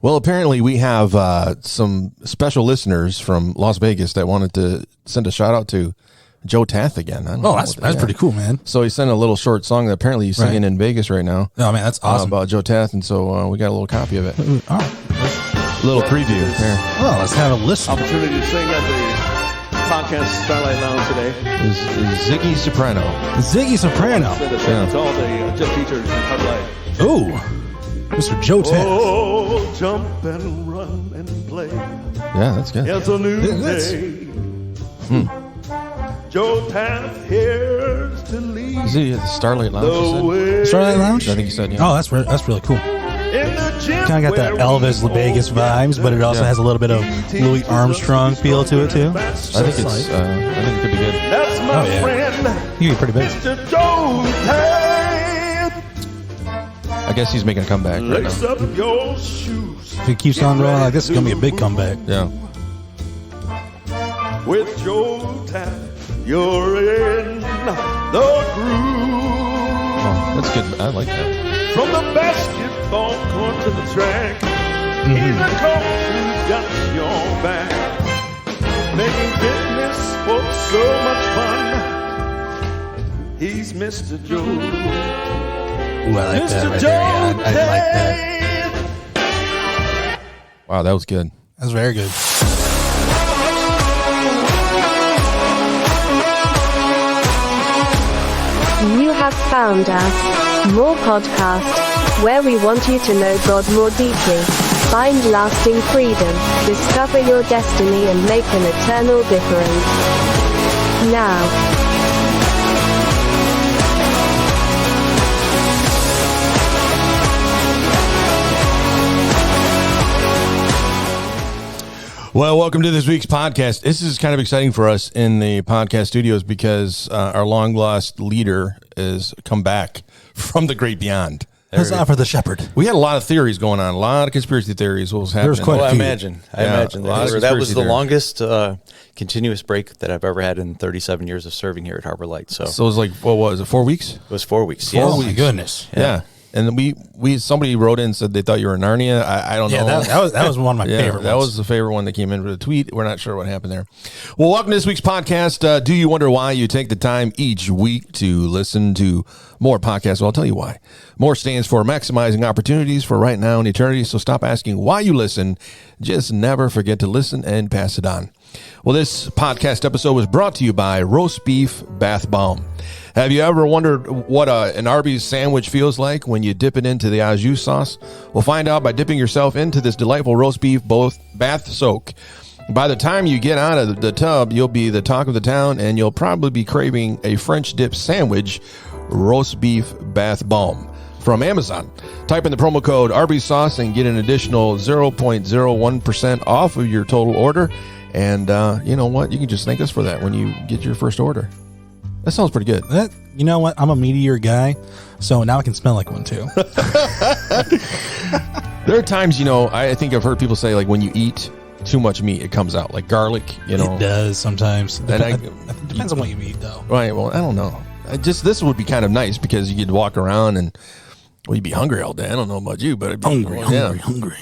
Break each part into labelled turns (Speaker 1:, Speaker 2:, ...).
Speaker 1: Well, apparently we have some special listeners from Las Vegas that wanted to send a shout out to Joe Tath again.
Speaker 2: That's pretty cool, man.
Speaker 1: So he sent a little short song that apparently he's singing in Vegas right now.
Speaker 2: Oh, man, that's awesome.
Speaker 1: About Joe Tath, and so we got a little copy of it.
Speaker 2: All right.
Speaker 1: A little preview here.
Speaker 2: Well, let's have a listen.
Speaker 3: Opportunity to sing at the podcast Starlight Lounge today.
Speaker 1: Is Ziggy Soprano.
Speaker 2: Ziggy Soprano.
Speaker 3: To all the just teachers in Hub Life.
Speaker 2: Ooh. Mr. Joe Tath.
Speaker 3: Oh, jump and run and play.
Speaker 1: Yeah, that's good.
Speaker 3: It's a new day. Joe Tath here's to lead.
Speaker 1: Is he at the Starlight Lounge?
Speaker 2: Starlight Lounge?
Speaker 1: I think he said, yeah.
Speaker 2: Oh, that's really cool.
Speaker 3: In the gym
Speaker 2: Kind of got that Elvis Vegas vibes, but it also has a little bit of Louis Armstrong feel to it too.
Speaker 1: I think it could be good.
Speaker 3: That's my friend.
Speaker 2: You'd be pretty big.
Speaker 3: Mr. Joe Tath.
Speaker 1: I guess he's making a comeback right
Speaker 3: Lace
Speaker 1: now.
Speaker 3: up your shoes.
Speaker 2: If he keeps on rolling like this, it's gonna be a big comeback.
Speaker 1: Yeah.
Speaker 3: With Joe Tath, you're in the groove.
Speaker 1: Oh, that's good. I like that.
Speaker 3: From the basketball court to the track, he's a coach who's got your back, making fitness sports so much fun. He's Mr. Joe.
Speaker 2: Ooh, I like
Speaker 3: Mr.
Speaker 2: that right
Speaker 3: Joe
Speaker 2: there. Yeah, I like that.
Speaker 1: Wow, that was good.
Speaker 2: That's very good.
Speaker 4: You have found us. More podcast, where we want you to know God more deeply, find lasting freedom, discover your destiny and make an eternal difference. Now.
Speaker 1: Well, welcome to this week's podcast. This is kind of exciting for us in the podcast studios because our long-lost leader has come back from the great beyond.
Speaker 2: Huzzah for the shepherd.
Speaker 1: We had a lot of theories going on, a lot of conspiracy theories. What was happening?
Speaker 2: There was quite a
Speaker 5: I
Speaker 2: few.
Speaker 5: imagine that was the longest continuous break that I've ever had in 37 years of serving here at Harbor Light. So
Speaker 1: it was like, what was it, 4 weeks?
Speaker 5: It was 4 weeks.
Speaker 2: Oh my goodness.
Speaker 1: Yeah. And we somebody wrote in and said they thought you were in Narnia. I don't know.
Speaker 2: That was one of my favorite ones.
Speaker 1: That was the favorite one that came in with a tweet. We're not sure what happened there. Well, welcome to this week's podcast. Do you wonder why you take the time each week to listen to more podcasts? Well, I'll tell you why. More stands for maximizing opportunities for right now and eternity. So stop asking why you listen. Just never forget to listen and pass it on. Well, this podcast episode was brought to you by Roast Beef Bath Bomb. Have you ever wondered what an Arby's sandwich feels like when you dip it into the au jus sauce? Well, find out by dipping yourself into this delightful roast beef bath soak. By the time you get out of the tub, you'll be the talk of the town, and you'll probably be craving a French dip sandwich, Roast Beef Bath Bomb, from Amazon. Type in the promo code Arby's sauce and get an additional 0.01% off of your total order. And you know what? You can just thank us for that when you get your first order. That sounds pretty good.
Speaker 2: You know what? I'm a meatier guy, so now I can smell like one too.
Speaker 1: There are times, I think I've heard people say, like, when you eat too much meat, it comes out, like garlic,
Speaker 2: It does sometimes.
Speaker 1: And
Speaker 2: It depends on what you eat, though.
Speaker 1: Right. Well, I don't know. This would be kind of nice because you could walk around and you'd be hungry all day. I don't know about you, but
Speaker 2: Hungry.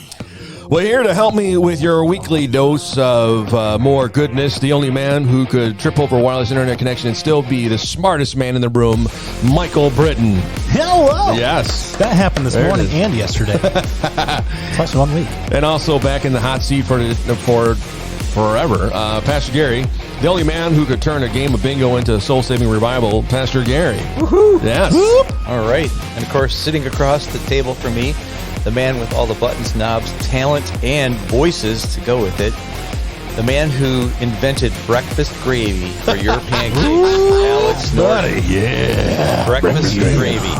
Speaker 1: Well, here to help me with your weekly dose of more goodness, the only man who could trip over a wireless internet connection and still be the smartest man in the room, Michael Britton.
Speaker 2: Hello.
Speaker 1: Yes.
Speaker 2: That happened this morning and yesterday. Twice in 1 week.
Speaker 1: And also back in the hot seat for forever, Pastor Gary, the only man who could turn a game of bingo into a soul-saving revival, Pastor Gary.
Speaker 2: Woohoo.
Speaker 1: Yes.
Speaker 2: Whoop.
Speaker 5: All right. And, of course, sitting across the table from me, the man with all the buttons, knobs, talent, and voices to go with it. The man who invented breakfast gravy for your pancakes, Alex Norton.
Speaker 1: Yeah.
Speaker 5: Breakfast gravy.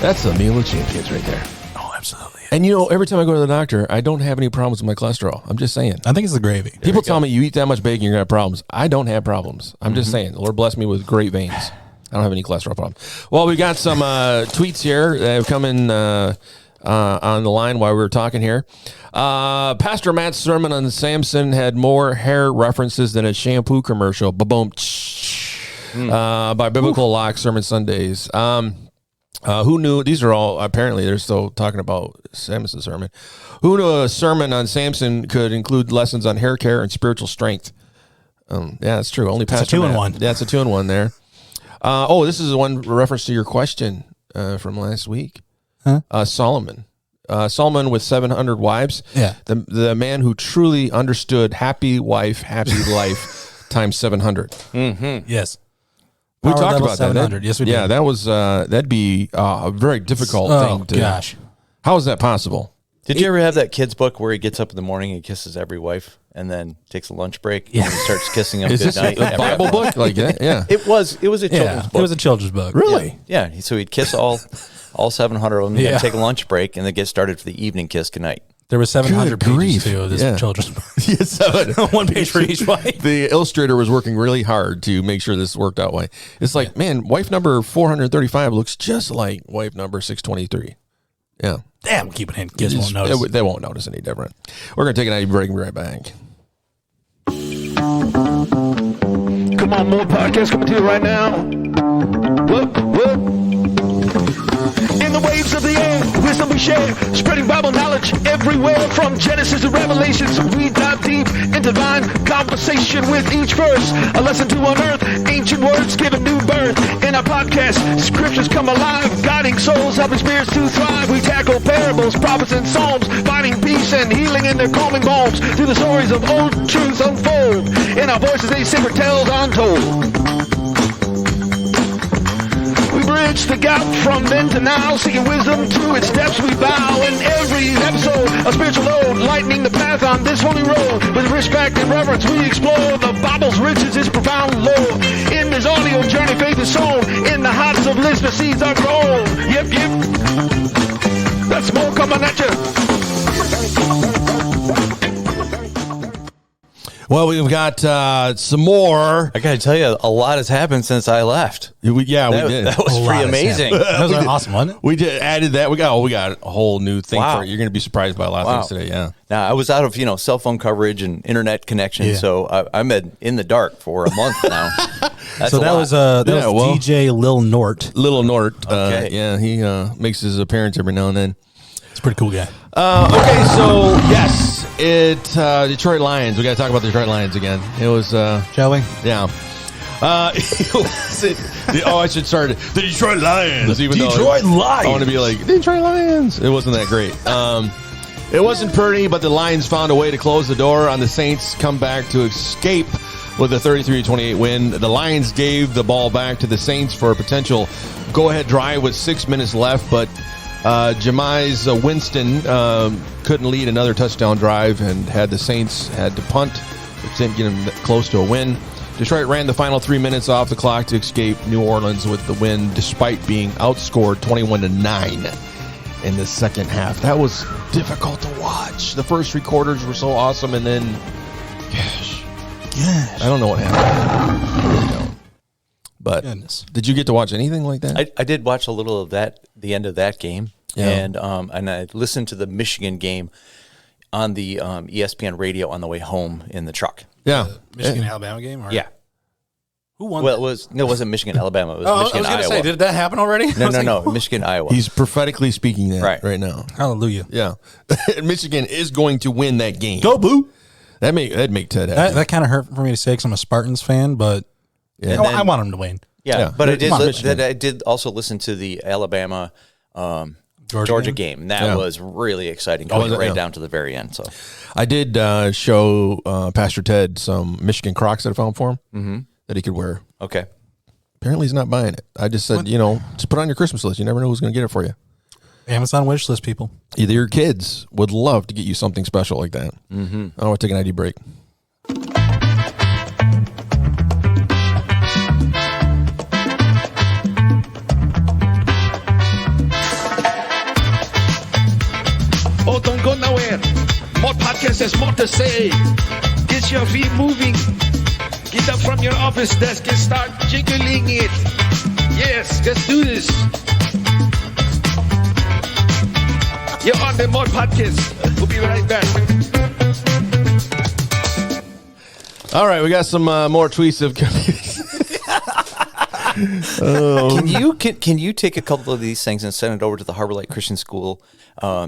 Speaker 1: That's the meal of champions right there.
Speaker 2: Oh, absolutely.
Speaker 1: And every time I go to the doctor, I don't have any problems with my cholesterol. I'm just saying.
Speaker 2: I think it's the gravy.
Speaker 1: People tell me you eat that much bacon, you're going to have problems. I don't have problems. I'm just saying. The Lord bless me with great veins. I don't have any cholesterol problems. Well, we got some tweets here that have come in on the line while we were talking here. Pastor Matt's sermon on Samson had more hair references than a shampoo commercial. Ba-boom. By Biblical Lock Sermon Sundays. Who knew? These are all apparently they're still talking about Samson's sermon. Who knew a sermon on Samson could include lessons on hair care and spiritual strength? Yeah, that's true. Only Pastor
Speaker 2: a 2-in-1.
Speaker 1: Yeah, it's a 2-in-1 there. This is one reference to your question from last week.
Speaker 2: Huh?
Speaker 1: Solomon. Solomon with 700 wives.
Speaker 2: Yeah.
Speaker 1: The man who truly understood happy wife, happy life times 700.
Speaker 5: Mm-hmm.
Speaker 2: Yes.
Speaker 1: We
Speaker 2: Power
Speaker 1: talked
Speaker 2: level
Speaker 1: about
Speaker 2: 700.
Speaker 1: that.
Speaker 2: Yes, we did.
Speaker 1: Yeah, that was that'd be a very difficult thing to.
Speaker 2: Gosh.
Speaker 1: How is that possible?
Speaker 5: Did you ever have that kid's book where he gets up in the morning and kisses every wife and then takes a lunch break and starts kissing them
Speaker 1: Is this
Speaker 5: goodnight?
Speaker 1: a Bible book like that? Yeah.
Speaker 5: It was a children's
Speaker 2: Yeah,
Speaker 5: book.
Speaker 2: it was a children's book.
Speaker 1: Really?
Speaker 5: Yeah. So he'd kiss all 700 of them, and
Speaker 2: Yeah.
Speaker 5: then take a lunch break, and then get started for the evening kiss goodnight.
Speaker 2: There was 700
Speaker 1: Good grief.
Speaker 2: pages to this
Speaker 1: Yeah.
Speaker 2: children's book.
Speaker 1: Yes,
Speaker 2: 1 page for each wife.
Speaker 1: The illustrator was working really hard to make sure this worked out. It's like, man, wife number 435 looks just like wife number 623. Yeah.
Speaker 2: Damn, keep it in. Kids won't notice.
Speaker 1: They won't notice any different. We're going to take an ID break and be right back.
Speaker 3: Come on, more podcasts coming to you right now. What? In the waves of the air, wisdom we share, spreading Bible knowledge everywhere. From Genesis to Revelations, we dive deep into divine conversation with each verse. A lesson to unearth, ancient words given new birth. In our podcast, scriptures come alive, guiding souls, helping spirits to thrive. We tackle parables, prophets, and psalms, finding peace and healing in their calming bones. Through the stories of old truths unfold, in our voices they sacred tales untold. We bridge the gap from then to now, seeking wisdom to its depths we bow. In every episode, a spiritual load, lightening the path on this holy road. With respect and reverence, we explore the Bible's riches, its profound lore. In this audio journey, faith is sown. In the hearts of listeners, seeds are grown. Yep. That's more coming at you.
Speaker 1: Well, we've got some more.
Speaker 5: I got to tell you, a lot has happened since I left.
Speaker 1: We did.
Speaker 5: That was
Speaker 2: A lot
Speaker 5: pretty
Speaker 2: has
Speaker 5: amazing.
Speaker 2: happened. That was awesome, wasn't it?
Speaker 1: We did added that. We got a whole new thing
Speaker 5: Wow.
Speaker 1: for it. You're going to be surprised by a lot of things today. Yeah.
Speaker 5: Now, I was out of cell phone coverage and internet connection,
Speaker 2: Yeah.
Speaker 5: so I'm in the dark for a month now. That's
Speaker 2: So
Speaker 5: a
Speaker 2: that
Speaker 5: lot.
Speaker 2: was
Speaker 1: Yeah, well-
Speaker 2: DJ Lil Nort.
Speaker 1: Little Nort.
Speaker 5: Okay.
Speaker 1: Yeah, he makes his appearance every now and then.
Speaker 2: It's a pretty cool guy.
Speaker 1: Okay, so yes, Detroit Lions. We got to talk about the Detroit Lions again. It was,
Speaker 2: Shall we?
Speaker 1: yeah. I should start the Detroit Lions. Even
Speaker 2: Detroit
Speaker 1: though
Speaker 2: Lions.
Speaker 1: I want to be like Detroit Lions. It wasn't that great. It wasn't pretty, but the Lions found a way to close the door on the Saints' comeback to escape with a 33-28 win. The Lions gave the ball back to the Saints for a potential go-ahead drive with 6 minutes left, but Jameis Winston couldn't lead another touchdown drive and had the Saints had to punt, which didn't get them close to a win. Detroit ran the final 3 minutes off the clock to escape New Orleans with the win, despite being outscored 21-9 in the second half. That was difficult to watch. The first 3 quarters were so awesome, and then, gosh, I don't know what happened. I really don't. But
Speaker 2: Goodness.
Speaker 1: did you get to watch anything like that?
Speaker 5: I did watch a little of that, the end of that game,
Speaker 1: Yeah.
Speaker 5: and I listened to the Michigan game on the ESPN radio on the way home in the truck.
Speaker 1: Yeah.
Speaker 2: Michigan Alabama game? Or?
Speaker 5: Yeah.
Speaker 2: Who won?
Speaker 5: Well, it wasn't Michigan Alabama. It was
Speaker 2: I was
Speaker 5: Michigan
Speaker 2: going to
Speaker 5: Iowa.
Speaker 2: say, did that happen already?
Speaker 5: No, Michigan Iowa.
Speaker 1: He's prophetically speaking that right now.
Speaker 2: Hallelujah.
Speaker 1: Yeah. Michigan is going to win that game.
Speaker 2: Go, Boo.
Speaker 1: That'd make Ted happy.
Speaker 2: That kind of hurt for me to say because I'm a Spartans fan, but
Speaker 1: Yeah.
Speaker 2: I want him to win.
Speaker 5: Yeah, but
Speaker 1: Come on, Michigan.
Speaker 5: I did also listen to the Alabama Georgia game. And that
Speaker 1: Yeah.
Speaker 5: was really exciting,
Speaker 1: Oh,
Speaker 5: going
Speaker 1: was it?
Speaker 5: right
Speaker 1: Yeah.
Speaker 5: down to the very end. So
Speaker 1: I did show Pastor Ted some Michigan Crocs that I found for him that he could wear.
Speaker 5: okay,
Speaker 1: Apparently he's not buying it. I just said, just put it on your Christmas list. You never know who's going to get it for you.
Speaker 2: Amazon wish list, people.
Speaker 1: Either your kids would love to get you something special like that. Mm-hmm. I want to take an ID break.
Speaker 3: Oh, don't go nowhere. More podcasts, there's more to say. Get your feet moving. Get up from your office desk and start jiggling it. Yes, let's do this. You're on the More Podcast. We'll be right back.
Speaker 1: All right, we got some more tweets of
Speaker 5: Can you take a couple of these things and send it over to the Harbor Light Christian School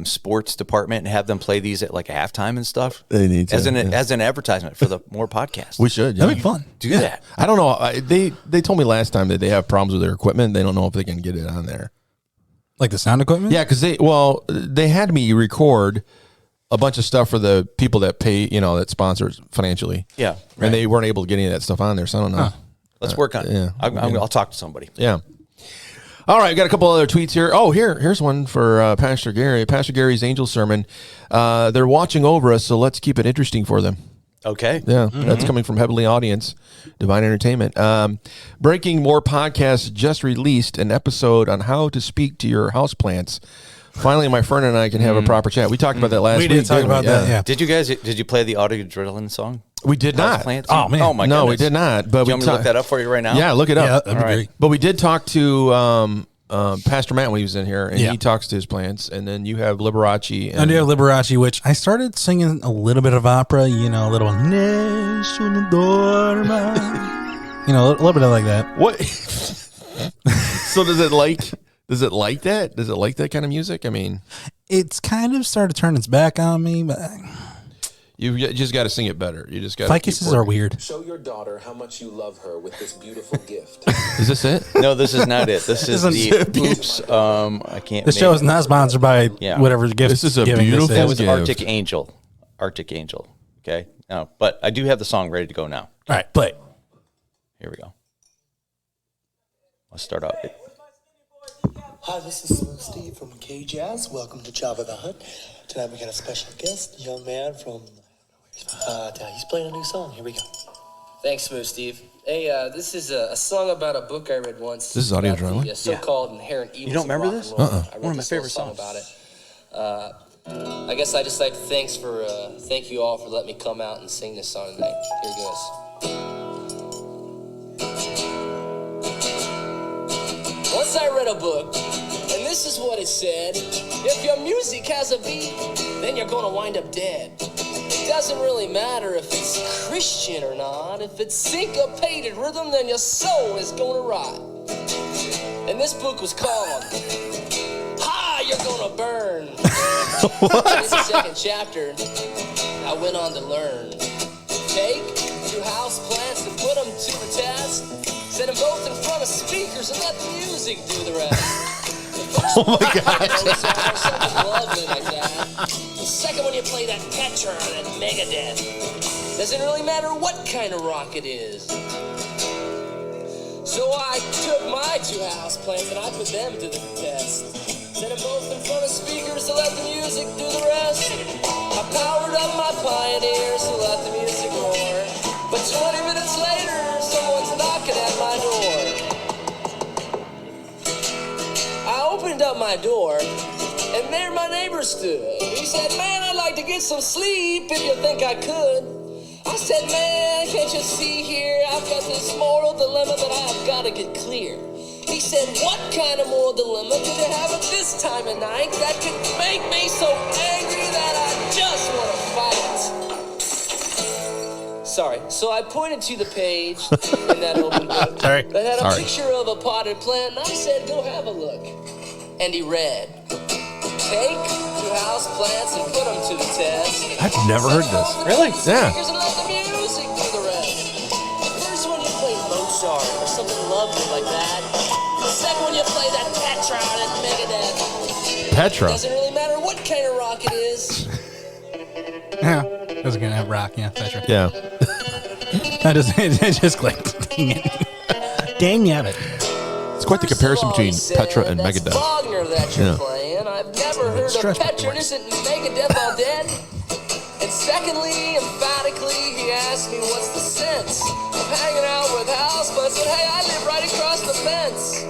Speaker 5: sports department and have them play these at like halftime and stuff?
Speaker 1: They need to,
Speaker 5: as an advertisement for the more podcasts.
Speaker 1: We should.
Speaker 2: That'd be fun.
Speaker 5: Do that.
Speaker 1: I don't know. They told me last time that they have problems with their equipment. They don't know if they can get it on there.
Speaker 2: Like the sound equipment?
Speaker 1: Yeah, because they had me record a bunch of stuff for the people that pay, that sponsors financially.
Speaker 5: Yeah, right.
Speaker 1: And they weren't able to get any of that stuff on there, so I don't know.
Speaker 5: Let's work on it.
Speaker 1: Yeah.
Speaker 5: I'll talk to somebody.
Speaker 1: Yeah. All right, got a couple other tweets here. Oh, here's one for Pastor Gary. Pastor Gary's angel sermon. They're watching over us, so let's keep it interesting for them.
Speaker 5: Okay.
Speaker 1: Yeah, that's coming from Heavenly Audience, Divine Entertainment. Breaking More Podcast just released an episode on how to speak to your houseplants. Finally, my friend and I can have a proper chat. We talked about that last week.
Speaker 2: We did talk about that, yeah.
Speaker 5: Did you play the audio adrenaline song?
Speaker 1: We did not.
Speaker 5: Plants?
Speaker 2: Oh, man.
Speaker 5: Oh, my
Speaker 1: No,
Speaker 5: goodness.
Speaker 1: we did not. But
Speaker 5: Do you want me to look that up for you right now?
Speaker 1: Yeah, look it up.
Speaker 2: Yeah, that'd be
Speaker 5: All right.
Speaker 2: great.
Speaker 1: But we did talk to Pastor Matt when he was in here, and
Speaker 2: Yeah.
Speaker 1: he talks to his plants. And then you have Liberace. And
Speaker 2: I do have Liberace, which I started singing a little bit of opera, a little Nessuno dorma. A little bit of like that.
Speaker 1: What? So does it like that? Does it like that kind of music? I mean,
Speaker 2: It's kind of started to turn its back on me, but
Speaker 1: you just got to sing it better. You just got.
Speaker 2: Ficuses are weird.
Speaker 6: Show your daughter how much you love her with this beautiful gift.
Speaker 1: Is this it?
Speaker 5: No, this is not it. This is
Speaker 2: Isn't
Speaker 5: the oops. I can't.
Speaker 2: This show is not sponsored by whatever gift.
Speaker 1: This is a
Speaker 2: giving
Speaker 1: beautiful
Speaker 2: this
Speaker 5: That
Speaker 2: is.
Speaker 5: was
Speaker 1: gift.
Speaker 5: Arctic Angel. Okay. No, but I do have the song ready to go now.
Speaker 2: All right, play.
Speaker 5: Here we go. Let's start off.
Speaker 7: Hi, this is Smooth Steve from K Jazz. Welcome to Java the Hutt. Tonight we got a special guest, a young man from. He's playing a new song. Here we go.
Speaker 8: Thanks, Smooth Steve. Hey, this is a song about a book I read once.
Speaker 1: This is audio
Speaker 8: about
Speaker 1: drama?
Speaker 8: the so-called inherent evils.
Speaker 5: You don't remember
Speaker 8: of rock
Speaker 5: this?
Speaker 8: and roll. I wrote
Speaker 5: One of my
Speaker 8: this
Speaker 5: favorite
Speaker 8: little song
Speaker 5: songs.
Speaker 8: about it. I guess I just like to thank you all for letting me come out and sing this song tonight. Here it goes. Once I read a book, and this is what it said: if your music has a beat, then you're gonna wind up dead. It doesn't really matter if it's Christian or not. If it's syncopated rhythm, then your soul is gonna rot. And this book was called You're Gonna Burn. In the second chapter, I went on to learn. Take two house plants and put them to the test. Set them both in front of speakers and let the music do the rest.
Speaker 1: Oh my God!
Speaker 8: Something lovely like that. The second one, you play that Petra, that Megadeth. Doesn't really matter what kind of rock it is. So I took my two house plants and I put them to the test. Set them both in front of speakers to let the music do the rest. I powered up my Pioneers to let the music roar. But 20 minutes later, someone's knocking at my door. I opened up my door, and there my neighbor stood. He said, "Man, I'd like to get some sleep if you think I could." I said, "Man, can't you see here? I've got this moral dilemma that I've got to get clear." He said, "What kind of moral dilemma did you have at this time of night that could make me so angry that I just want to fight?" Sorry. So I pointed to the page in that open book
Speaker 2: Sorry.
Speaker 8: that had a
Speaker 1: Sorry.
Speaker 8: picture of a potted plant, and I said, "Go have a look." And he read, "Take two house plants and put them to the test."
Speaker 1: I've never heard this.
Speaker 8: Really?
Speaker 1: Yeah.
Speaker 8: And let the music do the rest. First one you play Mozart or something lovely like that. The second one you play that Petra and Megadeth.
Speaker 1: Petra.
Speaker 8: Doesn't really matter what kind of rock it is.
Speaker 2: Yeah, it was gonna have rock. Yeah, Petra.
Speaker 1: Yeah.
Speaker 2: It just clicked. Dang it. Dang it.
Speaker 1: It's quite the comparison between Petra and
Speaker 8: That's
Speaker 1: Megadeth.
Speaker 8: Wagner that you're
Speaker 1: Yeah.
Speaker 8: playing. I've never heard of
Speaker 2: Stress
Speaker 8: Petra.
Speaker 2: points.
Speaker 8: Isn't Megadeth all dead? And secondly, emphatically, he asked me what's the sense of hanging out with houseplants. And hey, I live right across the fence.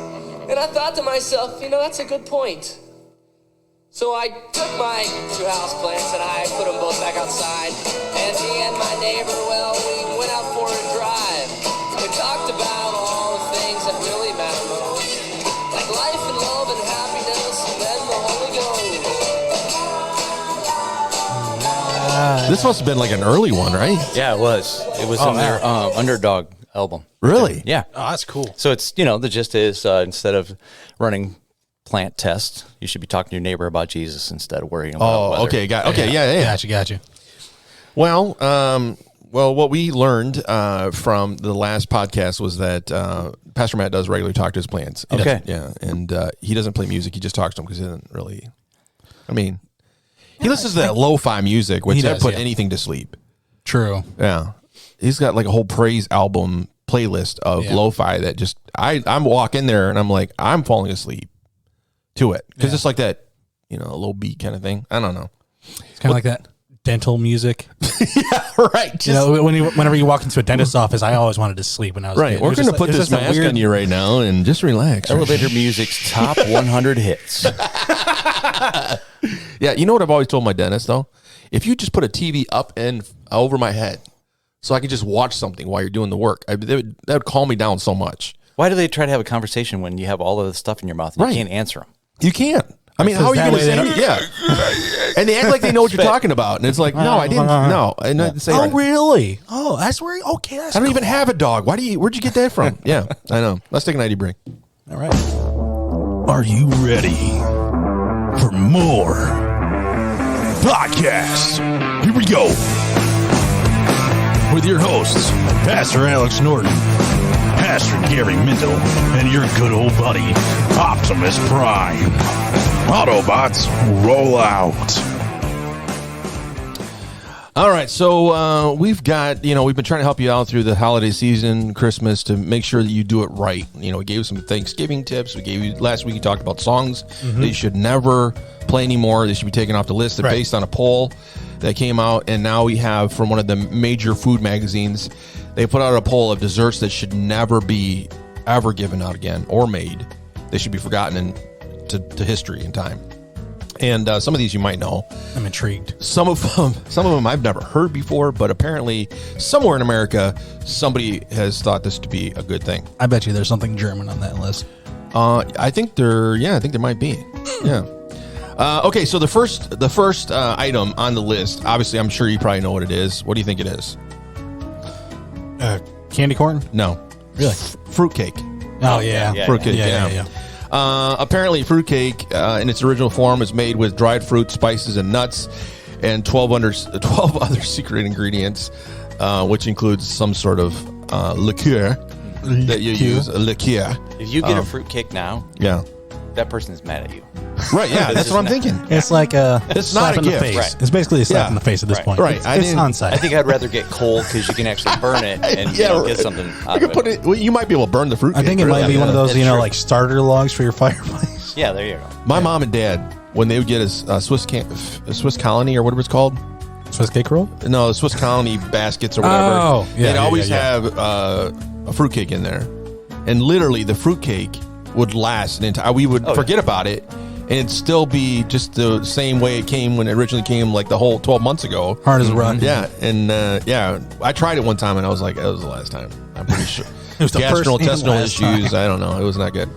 Speaker 8: And I thought to myself, that's a good point. So I took my two houseplants and I put them both back outside. And me and my neighbor, well, we went out for a drive. We talked about all the things that really matter most, like life and love and happiness, and then the Holy Ghost.
Speaker 1: This must have been like an early one, right?
Speaker 5: Yeah, it was. It was in their underdog album.
Speaker 1: Really?
Speaker 5: Yeah.
Speaker 2: Oh, that's cool.
Speaker 5: So it's, the gist is instead of running plant tests, you should be talking to your neighbor about Jesus instead of worrying about weather.
Speaker 1: Okay. Yeah.
Speaker 2: Gotcha.
Speaker 1: Well, what we learned from the last podcast was that Pastor Matt does regularly talk to his plants.
Speaker 5: Okay.
Speaker 1: And he doesn't play music. He just talks to them because he doesn't really. I mean, he listens to that lo-fi music, which that put anything to sleep.
Speaker 2: True.
Speaker 1: Yeah, he's got like a whole praise album playlist of lo-fi that just I'm walking there and I'm like I'm falling asleep to it because it's like that, a low beat kind of thing. I don't know.
Speaker 2: It's kind of like that dental music.
Speaker 1: Yeah, right.
Speaker 2: Just, whenever you walk into a dentist's office, I always wanted to sleep when I was a kid.
Speaker 1: We're going to put this mask on you right now and just relax.
Speaker 5: Elevator music's top 100 hits.
Speaker 1: Yeah, you know what I've always told my dentist though? If you just put a TV up and over my head so I can just watch something while you're doing the work, that would calm me down so much.
Speaker 5: Why do they try to have a conversation when you have all of the stuff in your mouth and you can't answer them?
Speaker 1: You can't. I mean, how are you going to say it? Yeah. And they act like they know what you're talking about. And it's like, no, I didn't. No. I didn't say that.
Speaker 2: Really? Oh, that's where, okay. That's
Speaker 1: I don't even have a dog. Where'd you get that from? Yeah, I know. Let's take an ID break.
Speaker 2: All right.
Speaker 9: Are you ready for more podcasts? Here we go. With your hosts, Pastor Alex Norton, Pastor Gary Minto, and your good old buddy, Optimus Prime. Autobots, roll out.
Speaker 1: All right, so we've got, we've been trying to help you out through the holiday season, Christmas, to make sure that you do it right. We gave you some Thanksgiving tips. We gave you, last week you talked about songs that you should never play anymore. They should be taken off the list. They're based on a poll that came out, and now we have from one of the major food magazines, they put out a poll of desserts that should never be ever given out again or made. They should be forgotten to history and time. And some of these you might know.
Speaker 2: I'm intrigued.
Speaker 1: Some of them I've never heard before, but apparently somewhere in America, somebody has thought this to be a good thing.
Speaker 2: I bet you there's something German on that list.
Speaker 1: I think there might be. Yeah. Okay, so the first item on the list, obviously, I'm sure you probably know what it is. What do you think it is?
Speaker 2: Candy corn?
Speaker 1: No.
Speaker 2: Really?
Speaker 1: Fruitcake.
Speaker 2: Oh, yeah.
Speaker 1: Fruitcake, yeah. Apparently, fruitcake in its original form is made with dried fruit, spices, and nuts, and 12 other secret ingredients, which includes some sort of liqueur that you use. A liqueur.
Speaker 5: If you get a fruitcake now, that person is mad at you.
Speaker 1: Right, yeah, that's what I'm thinking.
Speaker 2: It's like a slap
Speaker 1: not a
Speaker 2: in the
Speaker 1: gift.
Speaker 2: face.
Speaker 5: Right.
Speaker 2: It's basically a slap in the face at this point.
Speaker 1: Right.
Speaker 2: It's on site.
Speaker 5: I think I'd rather get cold because you can actually burn it and get something out of it.
Speaker 1: You might be able to burn the fruitcake.
Speaker 2: I think it might be one of those,
Speaker 5: That's true.
Speaker 2: like starter logs for your fireplace.
Speaker 5: Yeah, there you go.
Speaker 1: My mom and dad, when they would get a Swiss Colony or whatever it's called.
Speaker 2: Swiss cake roll?
Speaker 1: No, the Swiss Colony baskets or whatever.
Speaker 2: Oh, yeah.
Speaker 1: They'd always have a fruitcake in there. And literally, the fruitcake would last an entire. We would forget about it, and it'd still be just the same way it came when it originally came, like the whole 12 months ago.
Speaker 2: Hard as a rock.
Speaker 1: Yeah, and I tried it one time, and I was like, that was the last time. I'm pretty sure.
Speaker 2: It was the first and
Speaker 1: gastrointestinal
Speaker 2: last
Speaker 1: issues.
Speaker 2: time.
Speaker 1: I don't know. It was not good.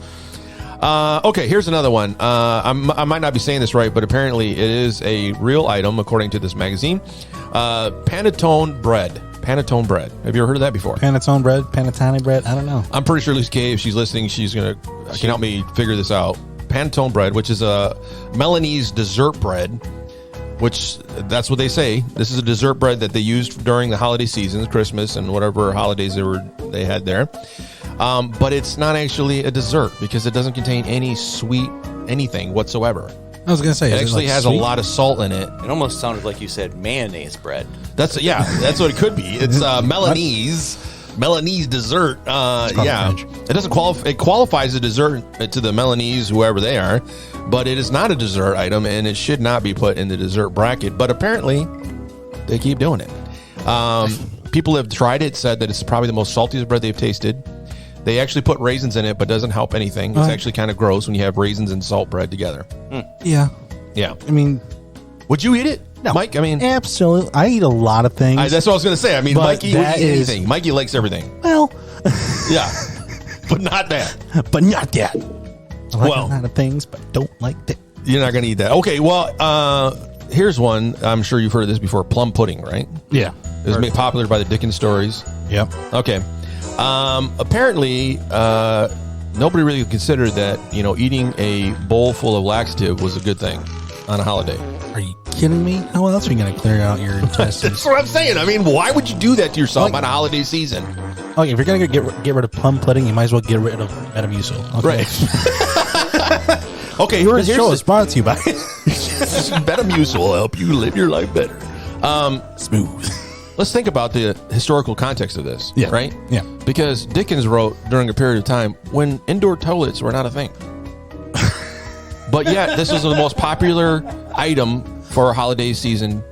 Speaker 1: Okay, here's another one. I might not be saying this right, but apparently it is a real item according to this magazine. Panettone bread. Panettone bread. Have you ever heard of that before?
Speaker 2: Panettone bread? Panettone bread? I don't know.
Speaker 1: I'm pretty sure Lucy Kay, if she's listening, she's can help me figure this out. Panettone bread, which is a Milanese dessert bread, which that's what they say. This is a dessert bread that they used during the holiday seasons, Christmas and whatever holidays they had there. But it's not actually a dessert because it doesn't contain any sweet anything whatsoever.
Speaker 2: I was going to say,
Speaker 1: it actually has
Speaker 2: sweet?
Speaker 1: a lot of salt in it.
Speaker 5: It almost sounded like you said mayonnaise bread.
Speaker 1: That's what it could be. It's Milanese dessert. It doesn't qualify. It qualifies a dessert to the Milanese, whoever they are, but it is not a dessert item, and it should not be put in the dessert bracket. But apparently, they keep doing it. People have tried it, said that it's probably the most saltiest bread they've tasted. They actually put raisins in it, but doesn't help anything. It's actually kind of gross when you have raisins and salt bread together.
Speaker 2: Yeah.
Speaker 1: Yeah.
Speaker 2: I mean,
Speaker 1: would you eat it? No. Mike, I mean,
Speaker 2: absolutely. I eat a lot of things.
Speaker 1: That's what I was going to say. I mean,
Speaker 2: But
Speaker 1: Mikey would
Speaker 2: that
Speaker 1: eat
Speaker 2: is-
Speaker 1: anything. Mikey likes everything.
Speaker 2: Well,
Speaker 1: Yeah. But not that.
Speaker 2: but not that. I like a lot of things, but don't like that.
Speaker 1: You're not going to eat that. Okay, well, here's one. I'm sure you've heard of this before. Plum pudding, right?
Speaker 2: Yeah.
Speaker 1: It was made popular by the Dickens stories.
Speaker 2: Yep.
Speaker 1: Okay. Apparently, nobody really considered that, eating a bowl full of laxative was a good thing on a holiday.
Speaker 2: Are you kidding me? How else are you going to clear out your intestines?
Speaker 1: That's what I'm saying. I mean, why would you do that to yourself on a holiday season?
Speaker 2: Okay, if you're going to get rid of plum pudding, you might as well get rid of Metamucil. Okay?
Speaker 1: Right. Okay, here's
Speaker 2: show is brought to you by
Speaker 1: Metamucil will help you live your life better.
Speaker 2: Smooth.
Speaker 1: Let's think about the historical context of this,
Speaker 2: Yeah.
Speaker 1: right?
Speaker 2: Yeah.
Speaker 1: Because Dickens wrote during a period of time when indoor toilets were not a thing. But yet, this is the most popular item for a holiday season,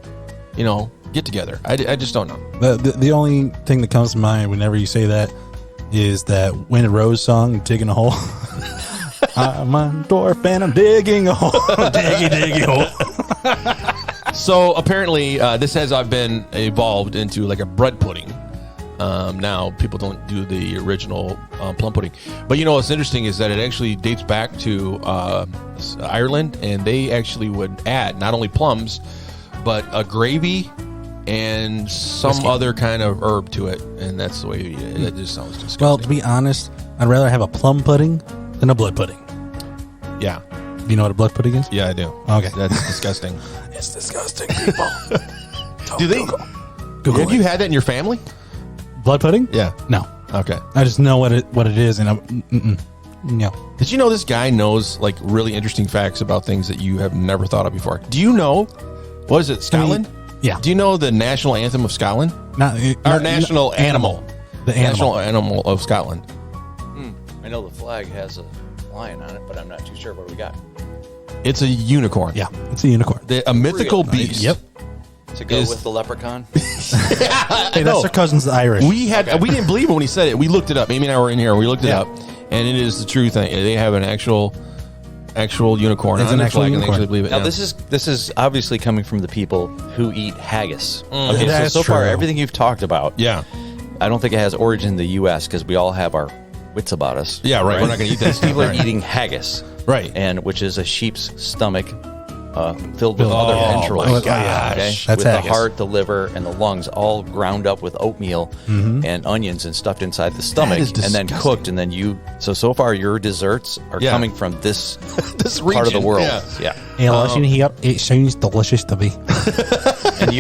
Speaker 1: get together. I just don't know.
Speaker 2: The only thing that comes to mind whenever you say that is that Wind Rose song, Digging a Hole. I'm on dwarf and I'm digging a hole. Diggy hole.
Speaker 1: So apparently, this has been evolved into like a bread pudding. Now people don't do the original plum pudding, but what's interesting is that it actually dates back to Ireland, and they actually would add not only plums, but a gravy and some other kind of herb to it, and that's the way you eat it. It just sounds disgusting.
Speaker 2: Well, to be honest, I'd rather have a plum pudding than a blood pudding.
Speaker 1: Yeah.
Speaker 2: Do you know what a blood pudding is?
Speaker 1: Yeah, I do.
Speaker 2: Okay.
Speaker 1: That's disgusting.
Speaker 2: It's disgusting, people.
Speaker 1: Do they? Have you had that in your family?
Speaker 2: Blood pudding?
Speaker 1: Yeah.
Speaker 2: No.
Speaker 1: Okay.
Speaker 2: I just know what it is, and no.
Speaker 1: Did you know this guy knows like really interesting facts about things that you have never thought of before? Do you know, what is it, Scotland?
Speaker 2: Yeah.
Speaker 1: Do you know the national anthem of Scotland?
Speaker 2: Our
Speaker 1: national animal.
Speaker 2: The animal.
Speaker 1: National animal of Scotland.
Speaker 5: I know the flag has a lion on it, but I'm not too sure what we got.
Speaker 1: It's a unicorn.
Speaker 2: Yeah, it's a unicorn.
Speaker 1: A mythical beast.
Speaker 2: Yep.
Speaker 5: To go with the leprechaun?
Speaker 2: Hey, that's their cousins, the Irish.
Speaker 1: We didn't believe it when he said it. We looked it up. Amy and I were in here. And we looked it up, and it is the true thing. They have an actual unicorn.
Speaker 2: It's
Speaker 1: on
Speaker 2: an
Speaker 1: their
Speaker 2: actual
Speaker 1: flag,
Speaker 2: unicorn.
Speaker 1: and they actually believe it.
Speaker 5: Now,
Speaker 1: yeah.
Speaker 5: this is obviously coming from the people who eat haggis. Okay,
Speaker 2: That's
Speaker 5: so far,
Speaker 2: true.
Speaker 5: everything you've talked about,
Speaker 1: Yeah.
Speaker 5: I don't think it has origin in the U.S. because we all have our wits about us.
Speaker 1: Yeah, right. We're not going to eat that stuff.
Speaker 5: People are
Speaker 1: Right.
Speaker 5: eating haggis,
Speaker 1: Right.
Speaker 5: and which is a sheep's stomach filled with other
Speaker 1: Oh,
Speaker 5: entrails.
Speaker 1: my gosh.
Speaker 2: That's
Speaker 5: with
Speaker 2: haggis.
Speaker 5: the heart, the liver, and the lungs all ground up with oatmeal and onions and stuffed inside the stomach,
Speaker 1: is
Speaker 5: and then
Speaker 1: disgusting.
Speaker 5: cooked. And then so far your desserts are
Speaker 1: Yeah.
Speaker 5: coming from this
Speaker 1: This
Speaker 5: part of the
Speaker 1: region,
Speaker 5: world.
Speaker 1: yeah.
Speaker 5: Yeah.
Speaker 2: It sounds delicious to me.
Speaker 5: And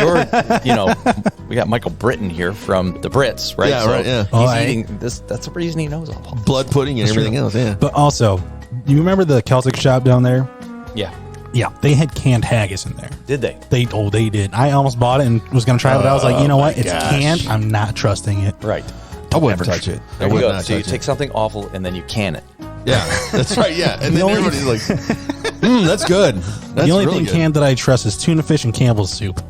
Speaker 5: we got Michael Britton here from the Brits, right?
Speaker 1: Yeah, right, yeah.
Speaker 5: He's
Speaker 2: Oh,
Speaker 5: eating this. That's the reason he knows all about this.
Speaker 1: Blood pudding and everything else. Yeah.
Speaker 2: But also, you remember the Celtic shop down there?
Speaker 5: Yeah.
Speaker 2: Yeah, they had canned haggis in there.
Speaker 5: Did they?
Speaker 2: They did. I almost bought it and was going to try it, but I was like, you know what? It's
Speaker 1: gosh.
Speaker 2: canned. I'm not trusting it.
Speaker 5: Right.
Speaker 1: I wouldn't touch it. I
Speaker 5: There you
Speaker 1: would
Speaker 5: go.
Speaker 1: not
Speaker 5: So you
Speaker 1: touch
Speaker 5: take
Speaker 1: it.
Speaker 5: something awful and then you can it.
Speaker 1: Yeah, that's right. Yeah, and then
Speaker 2: only-
Speaker 1: everybody's like, "That's good." That's
Speaker 2: The only
Speaker 1: really
Speaker 2: thing
Speaker 1: good.
Speaker 2: canned that I trust is tuna fish and Campbell's soup.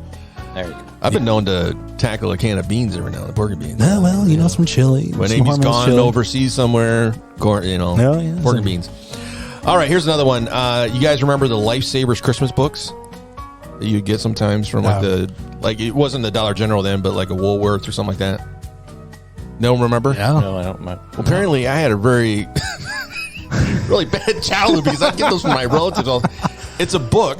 Speaker 5: There you go.
Speaker 1: I've been known to tackle a can of beans every now and then, pork beans.
Speaker 2: Oh, well, you know, some chili.
Speaker 1: When
Speaker 2: some
Speaker 1: Amy's
Speaker 2: harmless
Speaker 1: gone
Speaker 2: chili.
Speaker 1: overseas somewhere,
Speaker 2: Oh, yeah,
Speaker 1: pork
Speaker 2: some-
Speaker 1: and beans. All right, here's another one. You guys remember the Lifesavers Christmas books that you get sometimes from it wasn't the Dollar General then, but like a Woolworths or something like that. No one remember?
Speaker 2: Yeah.
Speaker 5: No, I don't.
Speaker 1: Well, apparently, I had a very, really bad childhood because I get those from my relatives. It's a book.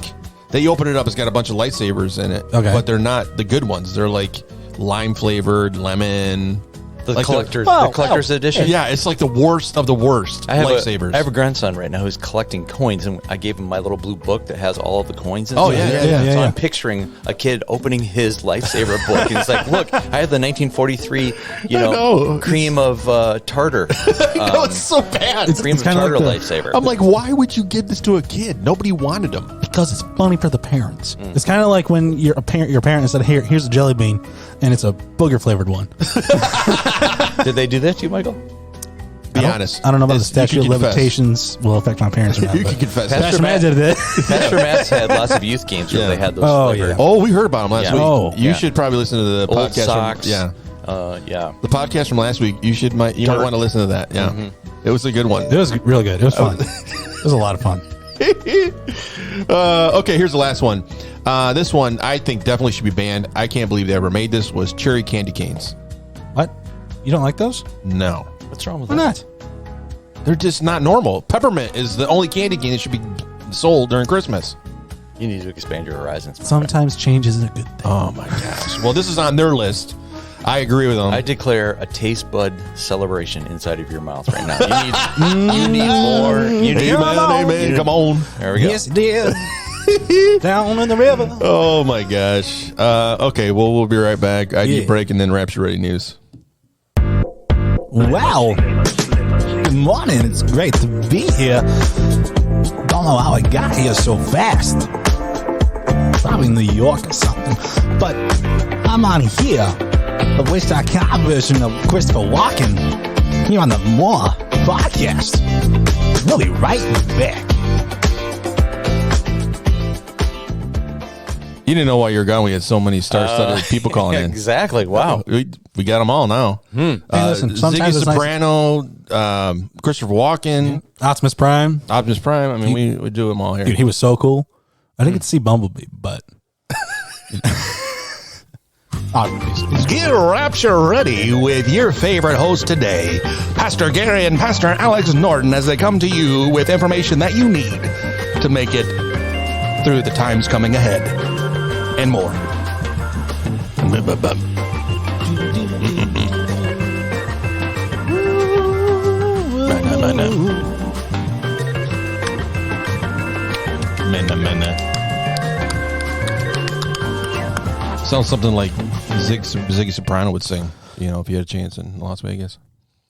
Speaker 1: They open it up. It's got a bunch of lightsabers in it.
Speaker 2: Okay.
Speaker 1: But they're not the good ones. They're like lime flavored, lemon.
Speaker 5: The
Speaker 1: like
Speaker 5: collector's edition.
Speaker 1: Yeah, it's like the worst of the worst
Speaker 5: I have
Speaker 1: lightsabers.
Speaker 5: I have a grandson right now who's collecting coins, and I gave him my little blue book that has all of the coins in
Speaker 1: Oh,
Speaker 5: it.
Speaker 1: yeah.
Speaker 5: So
Speaker 2: yeah.
Speaker 5: I'm picturing a kid opening his lifesaver book, and he's like, "Look, I have the 1943,
Speaker 1: know.
Speaker 5: cream of tartar,
Speaker 1: no, it's so bad.
Speaker 5: cream of
Speaker 2: kinda
Speaker 5: tartar
Speaker 2: like
Speaker 5: lifesaver."
Speaker 1: I'm like, why would you give this to a kid? Nobody wanted them.
Speaker 2: Because it's funny for the parents. It's kind of like when your parent said, here's a jelly bean, and it's a booger flavored one.
Speaker 5: Did they do that to you, Michael?
Speaker 1: Be honest.
Speaker 2: I don't know about the
Speaker 1: It's- you
Speaker 2: statute of
Speaker 1: can confess.
Speaker 2: limitations will affect my parents or not.
Speaker 1: You
Speaker 2: but
Speaker 1: can confess.
Speaker 2: Pastor Matt did it.
Speaker 5: Pastor Matt's had lots of youth games where
Speaker 1: Yeah.
Speaker 5: they had those
Speaker 2: Oh,
Speaker 5: flavored.
Speaker 2: yeah.
Speaker 1: Oh, we heard about them last
Speaker 5: Yeah.
Speaker 1: week.
Speaker 2: Oh,
Speaker 1: you
Speaker 5: yeah.
Speaker 1: should probably listen to the
Speaker 5: Old
Speaker 1: podcast.
Speaker 5: socks.
Speaker 1: Yeah.
Speaker 5: Yeah.
Speaker 1: The podcast from last week, you might want to listen to that. Yeah, it was a good one.
Speaker 2: It was really good. It was fun. It was a lot of fun.
Speaker 1: Okay, here's the last one. This one I think definitely should be banned. I can't believe they ever made this. Was cherry candy canes?
Speaker 2: What? You don't like those?
Speaker 1: No,
Speaker 5: What's wrong with
Speaker 2: Why
Speaker 5: that?
Speaker 2: not?
Speaker 1: they're just not normal. Peppermint is the only candy cane that should be sold during Christmas.
Speaker 5: You need to expand your horizons.
Speaker 2: Sometimes change is a good thing.
Speaker 1: Oh my gosh! Well, this is on their list. I agree with him.
Speaker 5: I declare a taste bud celebration inside of your mouth right now. You need more. You need
Speaker 1: Amen. Come on.
Speaker 5: There we go.
Speaker 2: Yes, it did. Down in the river.
Speaker 1: Oh my gosh. Okay, well, we'll be right back. I need a break and then Rapture Ready News.
Speaker 2: Wow. Good morning. It's great to be here. Don't know how I got here so fast. Probably New York or something. But I'm on here. The Wish I Can version of Christopher Walken. Here on the More podcast. We'll be right back.
Speaker 1: You didn't know why you were gone. We had so many star-studded people calling in.
Speaker 5: Exactly. Wow.
Speaker 1: We got them all now.
Speaker 2: Hey, listen,
Speaker 1: Ziggy
Speaker 2: it's
Speaker 1: Soprano, Christopher Walken,
Speaker 2: Optimus Prime.
Speaker 1: Optimus Prime. I mean, we do them all here.
Speaker 2: Dude, he was so cool. I didn't get to see Bumblebee, but
Speaker 9: Get Rapture ready with your favorite host today, Pastor Gary and Pastor Alex Norton, as they come to you with information that you need to make it through the times coming ahead and more.
Speaker 1: Sounds something like Ziggy Soprano would sing, you know, if he had a chance in Las Vegas.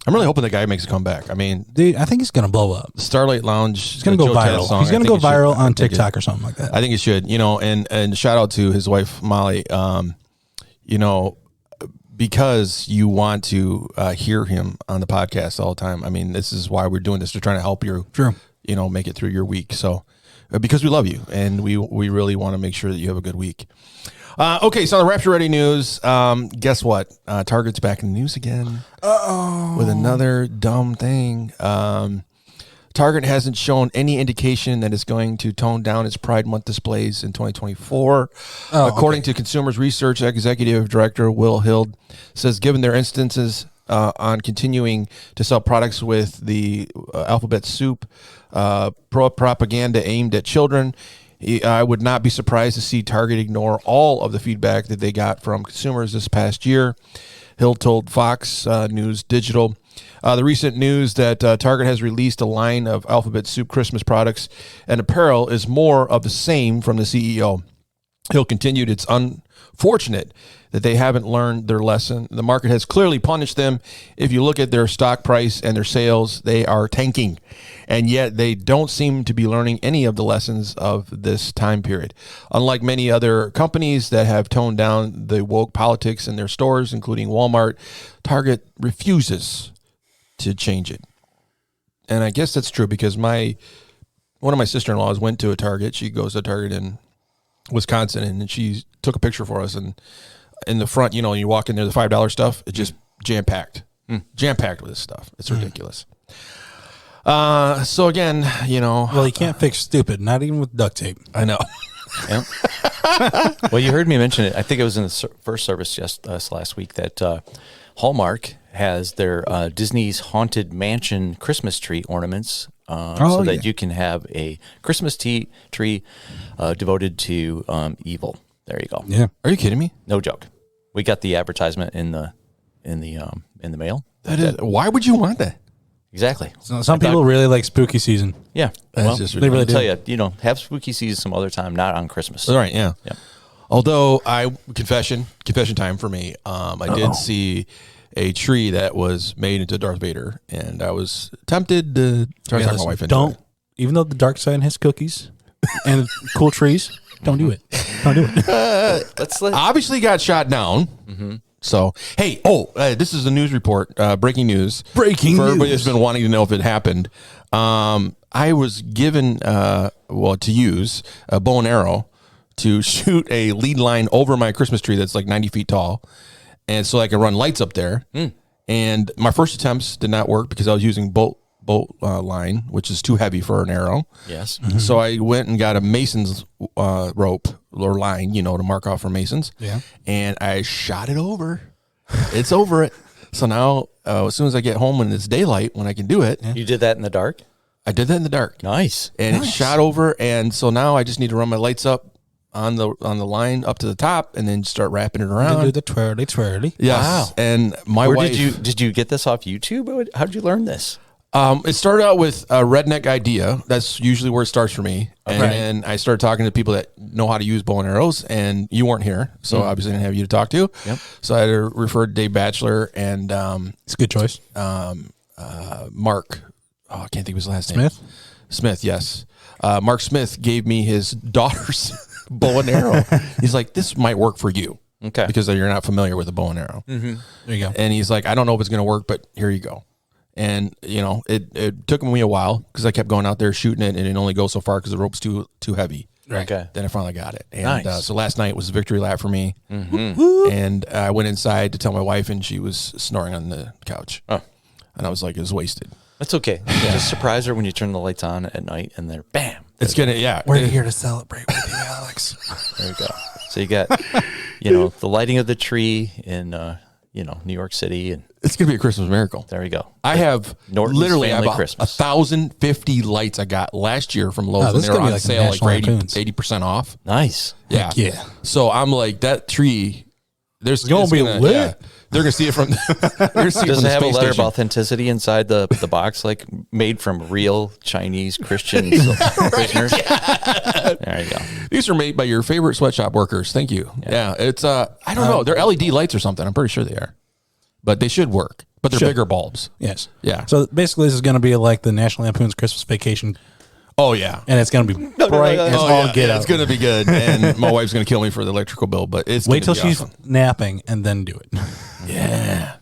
Speaker 1: I'm really hoping the guy makes a comeback. I mean,
Speaker 2: dude, I think he's gonna blow up.
Speaker 1: Starlight Lounge.
Speaker 2: He's gonna go viral. He's gonna go viral on TikTok or something like that.
Speaker 1: I think he should. You know, and shout out to his wife Molly. You know, because you want to hear him on the podcast all the time. I mean, this is why we're doing this. We're trying to help you.
Speaker 2: Sure.
Speaker 1: You know, make it through your week. So, because we love you and we really want to make sure that you have a good week. Okay, so the Rapture Ready News. Guess what? Target's back in the news again. With another dumb thing. Target hasn't shown any indication that it's going to tone down its Pride Month displays in 2024. According to Consumers Research Executive Director Will Hild, says given their instances on continuing to sell products with the alphabet soup propaganda aimed at children, I would not be surprised to see Target ignore all of the feedback that they got from consumers this past year. Hill told Fox News Digital. The recent news that Target has released a line of alphabet soup Christmas products and apparel is more of the same from the CEO. Hill continued, it's unfortunate that they haven't learned their lesson. The market has clearly punished them. If you look at their stock price and their sales, they are tanking. And yet they don't seem to be learning any of the lessons of this time period. Unlike many other companies that have toned down the woke politics in their stores, including Walmart, Target refuses to change it. And I guess that's true because one of my sister-in-laws went to a Target. She goes to Target in Wisconsin, and she took a picture for us. And in the front, you know, you walk in there, the $5 stuff, it's just jam-packed. Jam-packed with this stuff. It's ridiculous. So again, you know.
Speaker 2: Well, you can't fix stupid, not even with duct tape.
Speaker 1: I know.
Speaker 5: Yeah. Well, you heard me mention it. I think it was in the first service just last week that Hallmark has their Disney's Haunted Mansion Christmas tree ornaments so that you can have a Christmas tree devoted to evil. There you go.
Speaker 2: Yeah.
Speaker 1: Are you kidding me?
Speaker 5: No joke. We got the advertisement in the mail.
Speaker 1: Why would you want that?
Speaker 5: Exactly.
Speaker 2: Some people really like spooky season.
Speaker 5: Yeah.
Speaker 1: That's just
Speaker 2: they really
Speaker 5: I'll
Speaker 2: do.
Speaker 5: tell you, have spooky season some other time, not on Christmas.
Speaker 1: All right, yeah.
Speaker 5: Yeah.
Speaker 1: Although confession time for me. I did see a tree that was made into Darth Vader, and I was tempted to try to talk my wife into it.
Speaker 2: Even though the dark side has cookies and cool trees, don't do it. Don't do it.
Speaker 1: Obviously got shot down. Mm-hmm. So, hey, this is a news report, breaking news.
Speaker 2: Breaking
Speaker 1: for
Speaker 2: news.
Speaker 1: everybody that's been wanting to know if it happened. I was given, to use a bow and arrow to shoot a lead line over my Christmas tree that's like 90 feet tall. And so I can run lights up there. And my first attempts did not work because I was using bolt line, which is too heavy for an arrow.
Speaker 5: Yes.
Speaker 1: Mm-hmm. So I went and got a mason's rope or line, to mark off for masons.
Speaker 2: Yeah.
Speaker 1: And I shot it over. It's over it. So now, as soon as I get home when it's daylight, when I can do it.
Speaker 5: You did that in the dark?
Speaker 1: I did that in the dark.
Speaker 5: Nice.
Speaker 1: And it shot over. And so now I just need to run my lights up on the line up to the top, and then start wrapping it around.
Speaker 2: Do the twirly.
Speaker 1: Yes.
Speaker 5: Wow.
Speaker 1: And my
Speaker 5: Where
Speaker 1: wife,
Speaker 5: did you get this off YouTube? How did you learn this?
Speaker 1: It started out with a redneck idea. That's usually where it starts for me. And then I started talking to people that know how to use bow and arrows, and you weren't here, so obviously I didn't have you to talk to.
Speaker 5: Yep.
Speaker 1: So I had to refer to Dave Batchelor and
Speaker 2: It's a good choice.
Speaker 1: Mark. Oh, I can't think of his last name. Smith, yes. Mark Smith gave me his daughter's bow and arrow. He's like, this might work for you.
Speaker 5: Okay.
Speaker 1: Because you're not familiar with a bow and arrow.
Speaker 2: There you go.
Speaker 1: And he's like, I don't know if it's going to work, but here you go. And, you know, it took me a while because I kept going out there shooting it, and it only goes so far because the rope's too heavy.
Speaker 5: Okay.
Speaker 1: Then I finally got it. And
Speaker 5: Nice.
Speaker 1: so last night was a victory lap for me. And I went inside to tell my wife, and she was snoring on the couch.
Speaker 5: Oh.
Speaker 1: And I was like, it was wasted.
Speaker 5: That's okay. Just surprise her when you turn the lights on at night, and they're bam.
Speaker 1: It's going to, yeah.
Speaker 2: We're here to celebrate with you, Alex.
Speaker 5: There you go. So you got, the lighting of the tree in, New York City, and
Speaker 1: It's going to be a Christmas miracle.
Speaker 5: there you go.
Speaker 1: I have
Speaker 5: Norton's
Speaker 1: literally
Speaker 5: Family
Speaker 1: about
Speaker 5: Christmas.
Speaker 1: 1,050 lights I got last year from Lowe's,
Speaker 2: this
Speaker 1: and
Speaker 2: is
Speaker 1: they were
Speaker 2: gonna be
Speaker 1: on
Speaker 2: like the
Speaker 1: sale like
Speaker 2: National
Speaker 1: for
Speaker 2: Lampoons.
Speaker 1: 80% off.
Speaker 5: Nice.
Speaker 1: Yeah.
Speaker 2: Heck yeah.
Speaker 1: So I'm like, that tree, there's
Speaker 2: It's gonna be lit.
Speaker 1: Yeah, they're going to see it from they're gonna see
Speaker 5: Does
Speaker 1: from
Speaker 5: it
Speaker 1: the
Speaker 5: have a
Speaker 1: space
Speaker 5: letter of
Speaker 1: station.
Speaker 5: authenticity inside the box, like made from real Chinese Christian prisoners? There you go.
Speaker 1: These are made by your favorite sweatshop workers. Thank you. Yeah, it's I don't know. They're LED lights or something. I'm pretty sure they are. But they should work. But they're
Speaker 2: Should.
Speaker 1: bigger bulbs.
Speaker 2: Yes.
Speaker 1: Yeah.
Speaker 2: So basically, this is going to be like the National Lampoon's Christmas Vacation,
Speaker 1: Oh yeah.
Speaker 2: and it's going to be bright as all get out.
Speaker 1: It's going to be good. And my wife's going to kill me for the electrical bill, but it's
Speaker 2: Wait till
Speaker 1: gonna be
Speaker 2: she's
Speaker 1: awesome.
Speaker 2: napping and then do it.
Speaker 1: Yeah.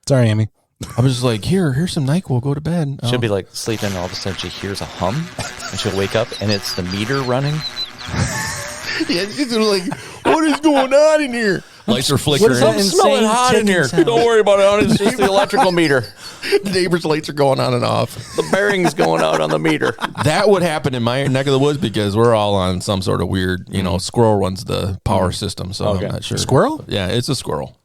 Speaker 2: Sorry, Amy.
Speaker 1: I was just like, here's some NyQuil. Go to bed.
Speaker 5: She'll be like sleeping, and all of a sudden she hears a hum, and she'll wake up, and it's the meter running.
Speaker 1: Yeah, she's like, what is going on in here? Lights are flickering.
Speaker 2: What is that
Speaker 5: Smelling
Speaker 2: insane
Speaker 5: hot in
Speaker 2: ticking
Speaker 5: here.
Speaker 2: sound?
Speaker 5: Don't worry about it, honey. It's just the electrical meter.
Speaker 1: The neighbors' lights are going on and off.
Speaker 5: The bearing's going out on the meter.
Speaker 1: That would happen in my neck of the woods because we're all on some sort of weird, squirrel runs the power system. So
Speaker 5: Okay.
Speaker 1: I'm not sure.
Speaker 2: Squirrel?
Speaker 1: Yeah, it's a squirrel.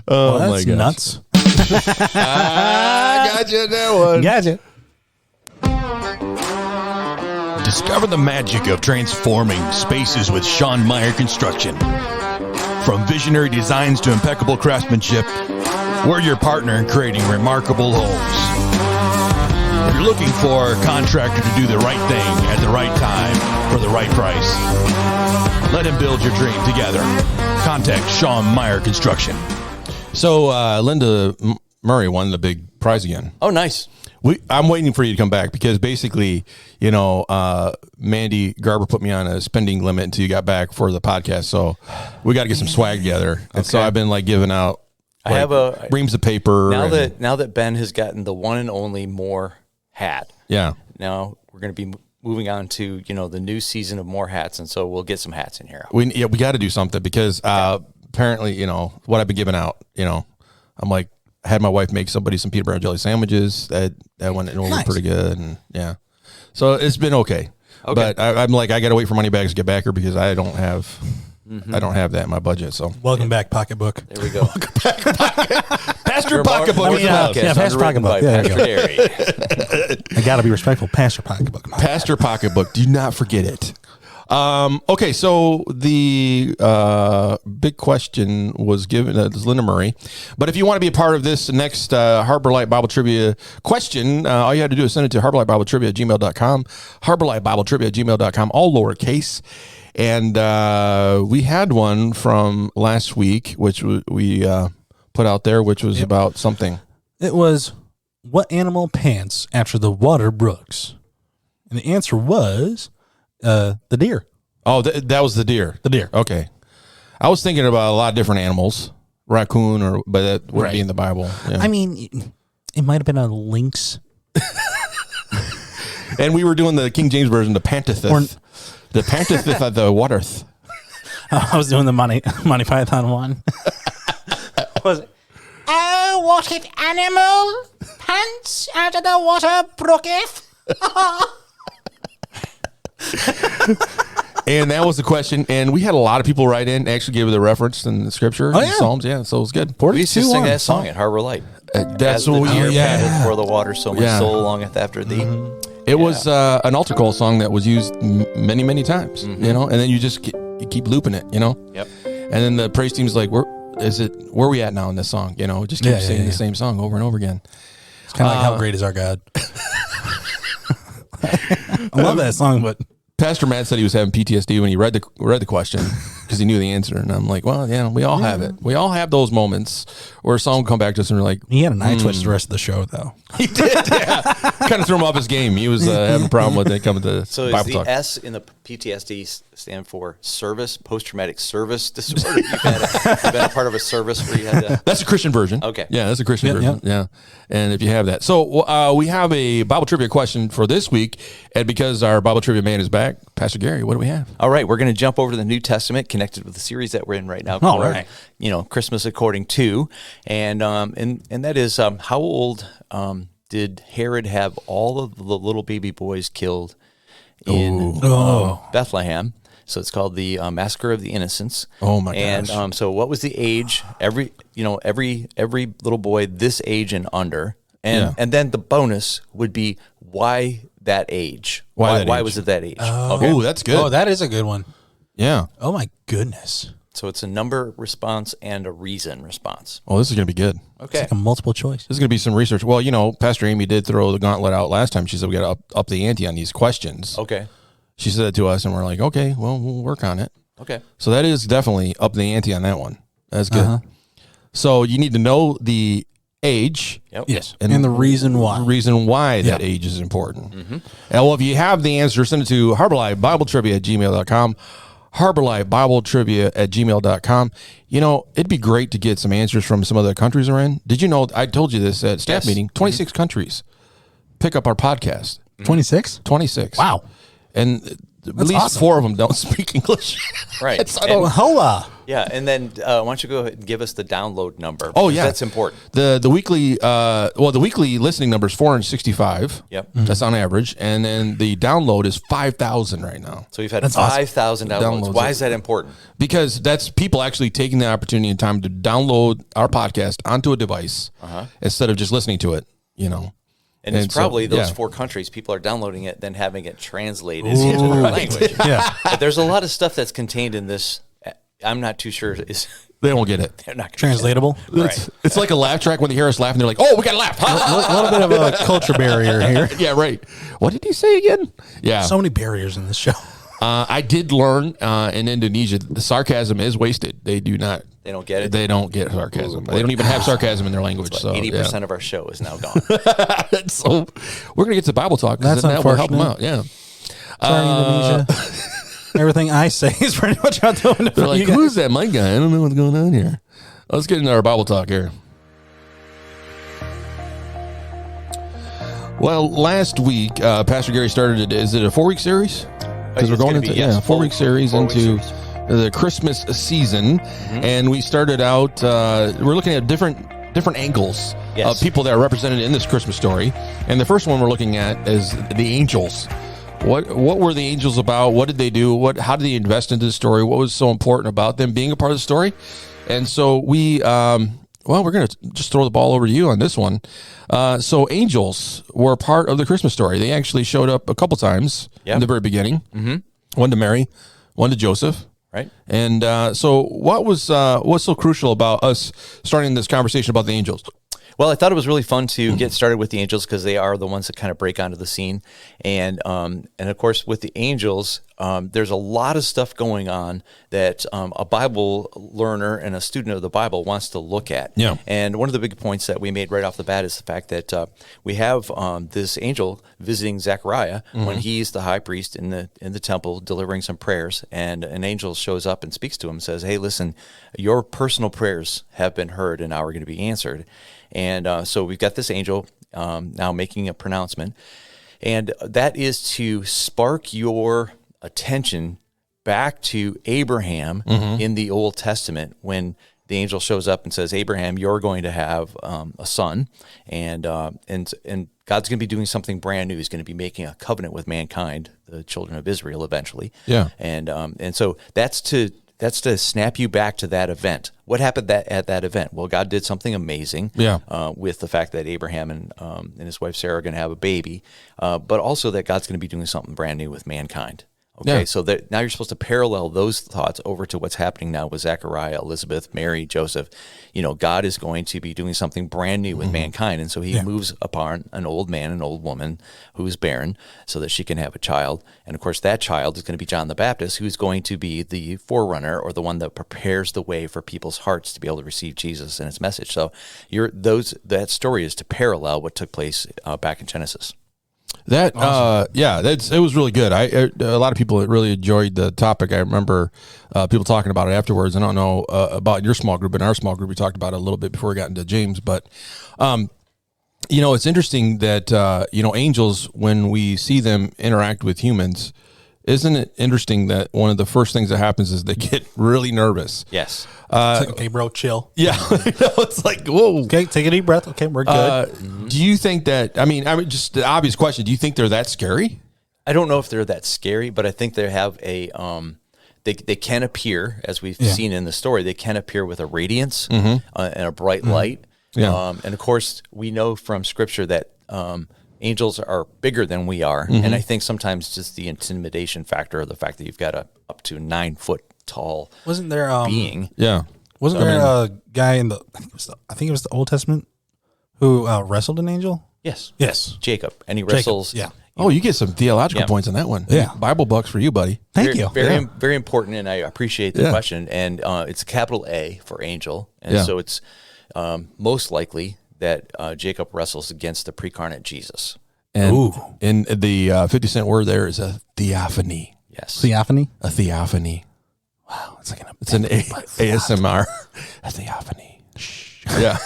Speaker 2: Oh,
Speaker 1: my
Speaker 2: that's
Speaker 1: gosh.
Speaker 2: nuts.
Speaker 1: I got you that one.
Speaker 2: Gotcha.
Speaker 9: Discover the magic of transforming spaces with Sean Meyer Construction. From visionary designs to impeccable craftsmanship, we're your partner in creating remarkable homes. If you're looking for a contractor to do the right thing at the right time for the right price, let him build your dream together. Contact Sean Meyer Construction.
Speaker 1: So Linda Murray won the big prize again.
Speaker 5: Oh, nice.
Speaker 1: I'm waiting for you to come back because basically, Mandy Garber put me on a spending limit until you got back for the podcast. So we got to get some swag together. And so I've been like giving out.
Speaker 5: I have a
Speaker 1: reams of paper.
Speaker 5: now that Ben has gotten the one and only More hat.
Speaker 1: Yeah.
Speaker 5: Now we're going to be moving on to the new season of More hats, and so we'll get some hats in here.
Speaker 1: We got to do something because apparently, what I've been giving out, I'm like, I had my wife make somebody some peanut butter and jelly sandwiches that went over pretty good. And yeah, so it's been okay. But I'm like, I got to wait for money bags to get back here because I don't have that in my budget. So
Speaker 2: Welcome back, Pocketbook.
Speaker 5: There we go.
Speaker 1: Pastor Pocketbook.
Speaker 2: Pastor Pocketbook. There you go.
Speaker 5: Derry.
Speaker 2: I got to be respectful. Pastor Pocketbook.
Speaker 1: Pastor Pocketbook. Do not forget it. Okay, so the big question was given to Linda Murray. But if you want to be a part of this next Harbor Light Bible Trivia question, all you have to do is send it to harborlightbibletrivia@gmail.com, harborlightbibletrivia@gmail.com, all lowercase. And we had one from last week, which we put out there, which was about something.
Speaker 2: It was, what animal pants after the water brooks? And the answer was the deer.
Speaker 1: Oh, that was the deer.
Speaker 2: The deer.
Speaker 1: Okay. I was thinking about a lot of different animals, raccoon, but that wouldn't be in the Bible. Yeah.
Speaker 2: I mean, it might have been a lynx.
Speaker 1: And we were doing the King James version, the Pantathith. The Pantathith of the waterth.
Speaker 2: I was doing the Monty Python one. Was it? Oh, what if animal pants out of the water brooketh?
Speaker 1: And that was the question. And we had a lot of people write in, actually gave the reference in the scripture, in the Psalms. Yeah, so it was good.
Speaker 5: We used to sing that song at Harbor Light.
Speaker 1: That's
Speaker 5: As the
Speaker 1: what we
Speaker 5: deer
Speaker 1: yeah.
Speaker 5: panteth for the water, so my soul longeth after thee.
Speaker 1: It was an altar call song that was used many, many times, you know, and then you just you keep looping it, you know?
Speaker 5: Yep.
Speaker 1: And then the praise team's like, where are we at now in this song? You know, just keep singing the same song over and over again.
Speaker 2: It's kind of like How Great Is Our God. I love that song, but
Speaker 1: Pastor Matt said he was having PTSD when he read the question because he knew the answer, and I'm like, well, yeah, we all have it. We all have those moments where a song will come back to us and we're like,
Speaker 2: he had an eye twitch the rest of the show, though.
Speaker 1: He did, yeah. Kind of threw him off his game. He was having a problem with it coming to
Speaker 5: So
Speaker 1: Bible
Speaker 5: is the
Speaker 1: talk.
Speaker 5: S in the PTSD stand for service, post-traumatic service disorder? You've been a part of a service where you had to...
Speaker 1: That's a Christian version.
Speaker 5: Okay.
Speaker 1: Yeah, that's a Christian version. Yeah. And if you have that. So we have a Bible trivia question for this week. And because our Bible trivia man is back, Pastor Gary, what do we have?
Speaker 5: All right, we're going to jump over to the New Testament, connected with the series that we're in right now, called,
Speaker 2: right.
Speaker 5: Christmas According to, and that is how old did Herod have all of the little baby boys killed in Bethlehem? So it's called the Massacre of the Innocents.
Speaker 1: Oh my gosh!
Speaker 5: And so, what was the age? Every little boy this age and under, and then the bonus would be why that age? Why was it that age?
Speaker 1: Oh, that's good.
Speaker 2: Oh, that is a good one.
Speaker 1: Yeah.
Speaker 2: Oh my goodness.
Speaker 5: So it's a number response and a reason response.
Speaker 1: Oh, this is going to be good.
Speaker 5: Okay.
Speaker 2: It's like a multiple choice.
Speaker 1: This is going to be some research. Well, you know, Pastor Amy did throw the gauntlet out last time. She said we got to up the ante on these questions.
Speaker 5: Okay.
Speaker 1: She said that to us, and we're like, okay, well, we'll work on it.
Speaker 5: Okay.
Speaker 1: So that is definitely up the ante on that one. That's good. So you need to know the age.
Speaker 5: Yep.
Speaker 2: Yes. And the reason why.
Speaker 1: Reason why that age is important. And well, if you have the answer, send it to harborlifebibletrivia@gmail.com. harborlifebibletrivia@gmail.com. You know, it'd be great to get some answers from some other countries we're in. Did you know, I told you this at staff meeting, 26 countries pick up our podcast.
Speaker 2: 26?
Speaker 1: 26.
Speaker 2: Wow.
Speaker 1: And at least
Speaker 2: awesome.
Speaker 1: 4 of them don't speak English.
Speaker 5: Right.
Speaker 2: Hola.
Speaker 5: Yeah, and then why don't you go ahead and give us the download number?
Speaker 1: Oh,
Speaker 5: because
Speaker 1: yeah.
Speaker 5: that's important.
Speaker 1: The weekly the weekly listening number is 465.
Speaker 5: Yep.
Speaker 1: That's on average. And then the download is 5,000 right now.
Speaker 5: So we've had 5,000 downloads. Why is that important?
Speaker 1: Because that's people actually taking the opportunity and time to download our podcast onto a device instead of just listening to it, you know.
Speaker 5: And it's probably those 4 countries, people are downloading it, then having it translated into their language.
Speaker 2: Yeah.
Speaker 5: But there's a lot of stuff that's contained in this. I'm not too sure is
Speaker 1: they don't get it.
Speaker 5: They're not gonna
Speaker 2: Translatable.
Speaker 1: It's like a laugh track when they hear us laugh and they're like, "Oh, we got to laugh."
Speaker 2: A little bit of a culture barrier here.
Speaker 1: Yeah, right. What did he say again? Yeah.
Speaker 2: So many barriers in this show.
Speaker 1: I did learn in Indonesia the sarcasm is wasted. They do not.
Speaker 5: They don't get it.
Speaker 1: They don't get sarcasm. They don't even have sarcasm in their language. So
Speaker 5: 80% of our show is now gone.
Speaker 1: So we're gonna get to Bible talk.
Speaker 2: That's
Speaker 1: that will help them
Speaker 2: unfortunate.
Speaker 1: out. Yeah.
Speaker 2: Sorry, Indonesia. Everything I say is pretty much out the window.
Speaker 1: They're like, who's that mic guy? I don't know what's going on here. Let's get into our Bible talk here. Well, last week, Pastor Gary started, is it a 4-week series? Because we're going into a 4-week series into the Christmas season. And we started out, we're looking at different angles of people that are represented in this Christmas story. And the first one we're looking at is the angels. What were the angels about? What did they do? How did they invest into the story? What was so important about them being a part of the story? And so we're going to just throw the ball over to you on this one. So angels were part of the Christmas story. They actually showed up a couple times in the very beginning. One to Mary, one to Joseph.
Speaker 5: Right.
Speaker 1: And so what's so crucial about us starting this conversation about the angels?
Speaker 5: Well, I thought it was really fun to get started with the angels because they are the ones that kind of break onto the scene. And of course, with the angels, there's a lot of stuff going on that a Bible learner and a student of the Bible wants to look at.
Speaker 1: Yeah.
Speaker 5: And one of the big points that we made right off the bat is the fact that we have this angel visiting Zechariah when he's the high priest in the temple delivering some prayers, and an angel shows up and speaks to him and says, "Hey, listen, your personal prayers have been heard and now are going to be answered." And so we've got this angel now making a pronouncement, and that is to spark your attention back to Abraham in the Old Testament when the angel shows up and says, "Abraham, you're going to have a son, and God's going to be doing something brand new. He's going to be making a covenant with mankind, the children of Israel, eventually."
Speaker 1: Yeah.
Speaker 5: And so that's to That's to snap you back to that event. What happened at that event? Well, God did something amazing with the fact that Abraham and his wife Sarah are going to have a baby, but also that God's going to be doing something brand new with mankind. Okay, so that now you're supposed to parallel those thoughts over to what's happening now with Zechariah, Elizabeth, Mary, Joseph. God is going to be doing something brand new with mankind, and so he moves upon an old man, an old woman who's barren, so that she can have a child. And of course, that child is going to be John the Baptist, who's going to be the forerunner or the one that prepares the way for people's hearts to be able to receive Jesus and his message. So that story is to parallel what took place back in Genesis.
Speaker 1: That it was really good. A lot of people really enjoyed the topic. I remember people talking about it afterwards. I don't know about your small group. In our small group, we talked about it a little bit before we got into James. But it's interesting that angels, when we see them interact with humans, isn't it interesting that one of the first things that happens is they get really nervous?
Speaker 5: Yes.
Speaker 2: It's like, okay, bro, chill.
Speaker 1: Yeah. It's like, whoa.
Speaker 2: Okay, take a deep breath. Okay, we're good.
Speaker 1: Do you think that, I mean, just the obvious question, do you think they're that scary?
Speaker 5: I don't know if they're that scary, but I think they have a, they can appear, as we've seen in the story, they can appear with a radiance and a bright light.
Speaker 1: Yeah.
Speaker 5: And of course, we know from Scripture that angels are bigger than we are, and I think sometimes just the intimidation factor of the fact that you've got a up to 9 foot tall
Speaker 2: Wasn't there
Speaker 5: being.
Speaker 1: Yeah.
Speaker 2: Wasn't there a guy in I think it was the Old Testament who wrestled an angel?
Speaker 5: Yes.
Speaker 2: Yes.
Speaker 5: Jacob, and he wrestles.
Speaker 2: Yeah.
Speaker 1: Oh, you get some theological points on that one.
Speaker 2: Yeah.
Speaker 1: Bible bucks for you, buddy.
Speaker 2: Thank you.
Speaker 5: Very important, and I appreciate the question. And it's a capital A for angel, and so it's most likely that Jacob wrestles against the precarnate Jesus.
Speaker 1: And in the 50-cent word there is a theophany.
Speaker 5: Yes.
Speaker 2: Theophany?
Speaker 1: A theophany.
Speaker 2: Wow. It's like
Speaker 1: an ASMR. A theophany. Yeah.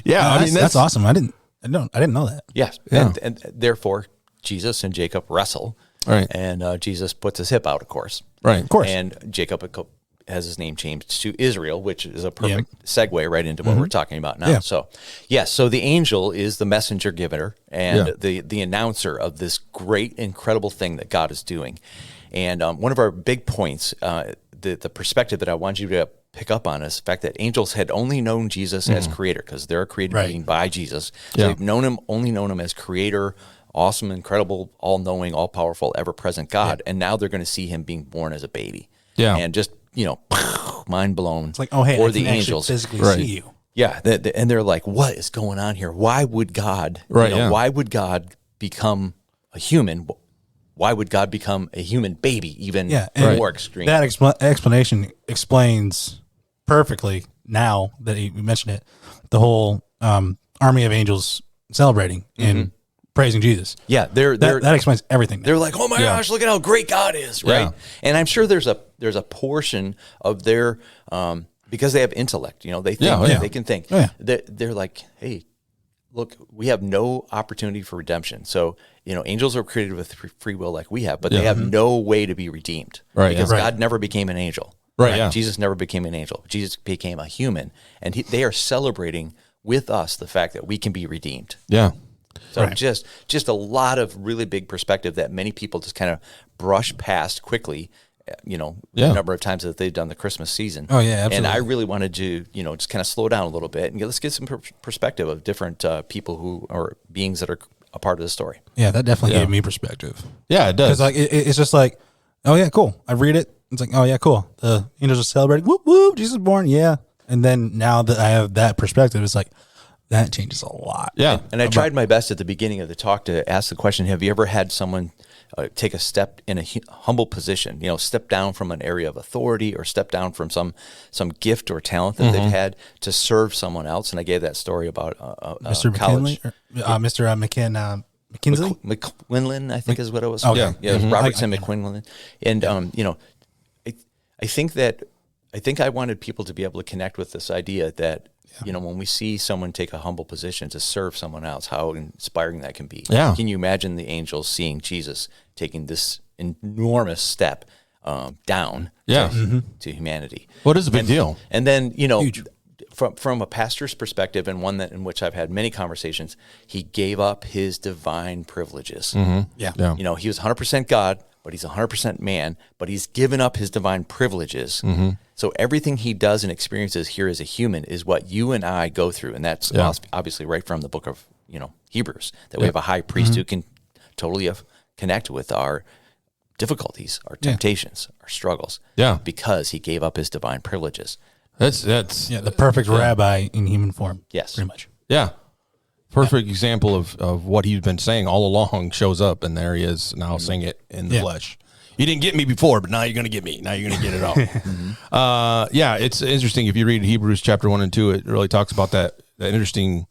Speaker 1: Yeah.
Speaker 2: No,
Speaker 1: I mean,
Speaker 2: that's awesome. I didn't know that.
Speaker 5: Yes.
Speaker 1: Yeah.
Speaker 5: And therefore, Jesus and Jacob wrestle.
Speaker 1: Right.
Speaker 5: And Jesus puts his hip out, of course.
Speaker 1: Right. Of course.
Speaker 5: And Jacob has his name changed to Israel, which is a perfect segue right into what we're talking about now.
Speaker 2: Yeah.
Speaker 5: So, so the angel is the messenger giver and the announcer of this great, incredible thing that God is doing. And one of our big points, the perspective that I want you to pick up on is the fact that angels had only known Jesus as creator, because they're a created being by Jesus. So they've only known him as creator, awesome, incredible, all-knowing, all-powerful, ever-present God. And now they're going to see him being born as a baby. Yeah. And just, mind blown.
Speaker 2: It's like, oh, hey,
Speaker 5: for
Speaker 2: I
Speaker 5: the
Speaker 2: can
Speaker 5: angels
Speaker 2: physically see you.
Speaker 5: Yeah. And they're like, what is going on here? Why would God, why would God become a human? Why would God become a human baby even more extreme?
Speaker 2: That explanation explains perfectly, now that you mentioned it, the whole army of angels celebrating and praising Jesus.
Speaker 5: Yeah,
Speaker 2: that explains everything.
Speaker 5: They're like, oh my gosh, look at how great God is, right? Yeah. And I'm sure there's a portion of their because they have intellect, they think, they can think. They're like, hey, look, we have no opportunity for redemption. So, angels are created with free will like we have, but they have no way to be redeemed. Right. Because God never became an angel. Right. Yeah. Jesus never became an angel. Jesus became a human. And they are celebrating with us the fact that we can be redeemed.
Speaker 1: Yeah.
Speaker 5: So just a lot of really big perspective that many people just kind of brush past quickly, the number of times that they've done the Christmas season.
Speaker 2: Oh, yeah, absolutely.
Speaker 5: And I really wanted to, just kind of slow down a little bit and let's get some perspective of different people who are beings that are a part of the story.
Speaker 2: Yeah, that definitely gave me perspective.
Speaker 1: Yeah, it does.
Speaker 2: Because it's just like, oh, yeah, cool. I read it. It's like, oh, yeah, cool. The angels are celebrating. Whoop, whoop, Jesus is born. Yeah. And then now that I have that perspective, it's like, that changes a lot.
Speaker 1: Yeah.
Speaker 5: And I tried my best at the beginning of the talk to ask the question, have you ever had someone take a step in a humble position, step down from an area of authority or step down from some gift or talent that they've had to serve someone else? And I gave that story about
Speaker 2: Mr.
Speaker 5: college.
Speaker 2: Mr. McKinley?
Speaker 5: McQuinlan, I think is what it was.
Speaker 2: Okay.
Speaker 5: Yeah, it was Robertson McQuinlan. And, I think I wanted people to be able to connect with this idea that, when we see someone take a humble position to serve someone else, how inspiring that can be.
Speaker 1: Yeah.
Speaker 5: Can you imagine the angels seeing Jesus taking this enormous step down to humanity?
Speaker 1: Well, it is a big deal.
Speaker 5: And then, from a pastor's perspective, and one in which I've had many conversations, he gave up his divine privileges.
Speaker 2: Yeah.
Speaker 5: He was 100% God, but he's 100% man, but he's given up his divine privileges.
Speaker 1: Mm-hmm.
Speaker 5: So everything he does and experiences here as a human is what you and I go through. And that's obviously right from the book of, Hebrews, that we have a high priest who can totally connect with our difficulties, our temptations, our struggles.
Speaker 1: Yeah.
Speaker 5: Because he gave up his divine privileges.
Speaker 1: That's
Speaker 2: the perfect rabbi in human form.
Speaker 5: Yes.
Speaker 2: Pretty much.
Speaker 1: Yeah. Perfect example of what he's been saying all along shows up, and there he is now saying it in the flesh. You didn't get me before, but now you're going to get me. Now you're going to get it all. It's interesting. If you read Hebrews chapter 1 and 2, it really talks about that interesting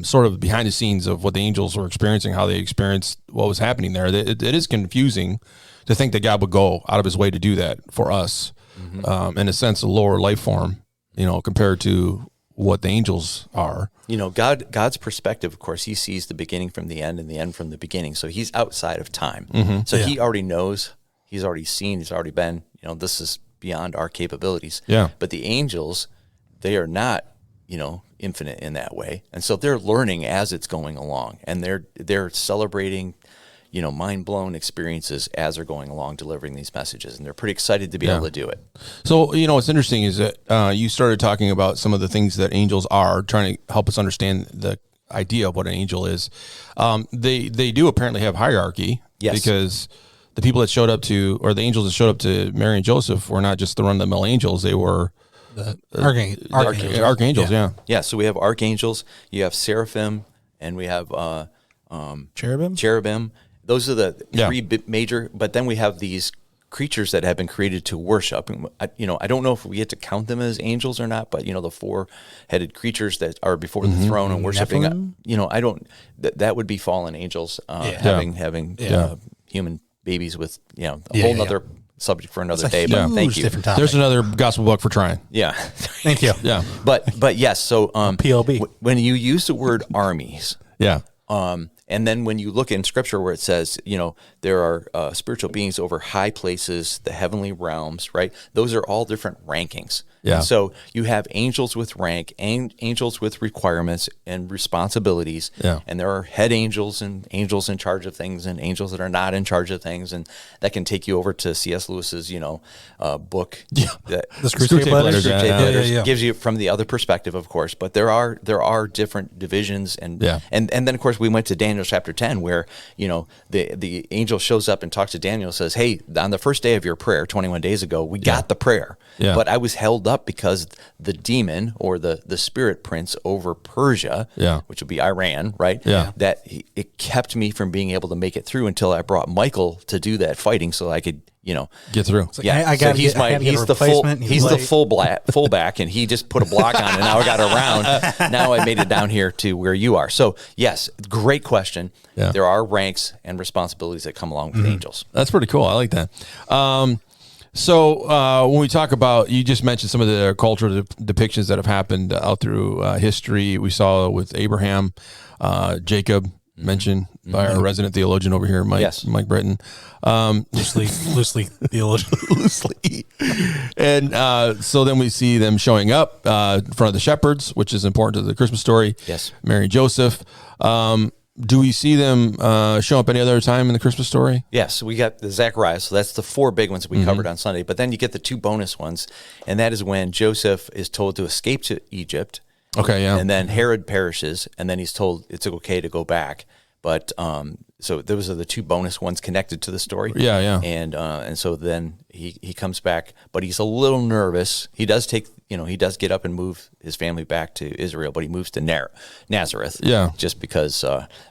Speaker 1: sort of behind the scenes of what the angels were experiencing, how they experienced what was happening there. It is confusing to think that God would go out of his way to do that for us, in a sense, a lower life form, compared to what the angels are.
Speaker 5: God's perspective, of course, he sees the beginning from the end and the end from the beginning. So he's outside of time. So he already knows, he's already seen, he's already been, this is beyond our capabilities.
Speaker 1: Yeah.
Speaker 5: But the angels, they are not, infinite in that way. And so they're learning as it's going along, and they're celebrating, mind-blown experiences as they're going along, delivering these messages, and they're pretty excited to be able to do it.
Speaker 1: So, what's interesting is that you started talking about some of the things that angels are, trying to help us understand the idea of what an angel is. They do apparently have hierarchy.
Speaker 5: Yes.
Speaker 1: Because the people that showed up to, or the angels that showed up to Mary and Joseph, were not just the run-of-the-mill angels. They were archangels. Yeah.
Speaker 5: So we have archangels, you have seraphim, and we have cherubim. Those are the three major, but then we have these creatures that have been created to worship. I don't know if we get to count them as angels or not, but the four-headed creatures that are before the throne and worshiping, I don't, that would be fallen angels, having human babies with, a whole nother subject for another day, but thank you.
Speaker 1: There's another gospel book for trying.
Speaker 5: Yeah.
Speaker 2: Thank you.
Speaker 1: Yeah.
Speaker 5: But yes, so
Speaker 2: PLB.
Speaker 5: When you use the word armies,
Speaker 1: and
Speaker 5: then when you look in Scripture where it says, there are spiritual beings over high places, the heavenly realms, right? Those are all different rankings.
Speaker 1: Yeah.
Speaker 5: And so you have angels with rank, and angels with requirements and responsibilities.
Speaker 1: Yeah.
Speaker 5: And there are head angels and angels in charge of things and angels that are not in charge of things. And that can take you over to C.S. Lewis's, book.
Speaker 1: Yeah.
Speaker 5: The
Speaker 2: Screwtape Letters.
Speaker 5: Letters gives you from the other perspective, of course. But there are different divisions. And then, of course, we went to Daniel chapter 10 where, the angel shows up and talks to Daniel and says, hey, on the first day of your prayer, 21 days ago, we got the prayer.
Speaker 1: Yeah.
Speaker 5: But I was held up because the demon or the spirit prince over Persia, which would be Iran, right?
Speaker 1: Yeah.
Speaker 5: That it kept me from being able to make it through until I brought Michael to do that fighting so I could,
Speaker 1: get through.
Speaker 5: He's the fullback, and he just put a block on, and now I got around. Now I made it down here to where you are. So yes, great question.
Speaker 1: Yeah.
Speaker 5: There are ranks and responsibilities that come along with angels.
Speaker 1: That's pretty cool. I like that. So when we talk about, you just mentioned some of the cultural depictions that have happened out through history. We saw with Abraham, Jacob, mentioned by our resident theologian over here, Mike Britton.
Speaker 2: Loosely theologian.
Speaker 1: Loosely. And so then we see them showing up in front of the shepherds, which is important to the Christmas story.
Speaker 5: Yes.
Speaker 1: Mary and Joseph. Do we see them show up any other time in the Christmas story?
Speaker 5: Yes, we got the Zechariah, so that's the four big ones we covered on Sunday. But then you get the two bonus ones, and that is when Joseph is told to escape to Egypt.
Speaker 1: Okay, yeah.
Speaker 5: And then Herod perishes, and then he's told it's okay to go back. But so those are the two bonus ones connected to the story.
Speaker 1: Yeah, yeah.
Speaker 5: And so then he comes back, but he's a little nervous. He does he does get up and move his family back to Israel, but he moves to Nazareth.
Speaker 1: Yeah.
Speaker 5: Just because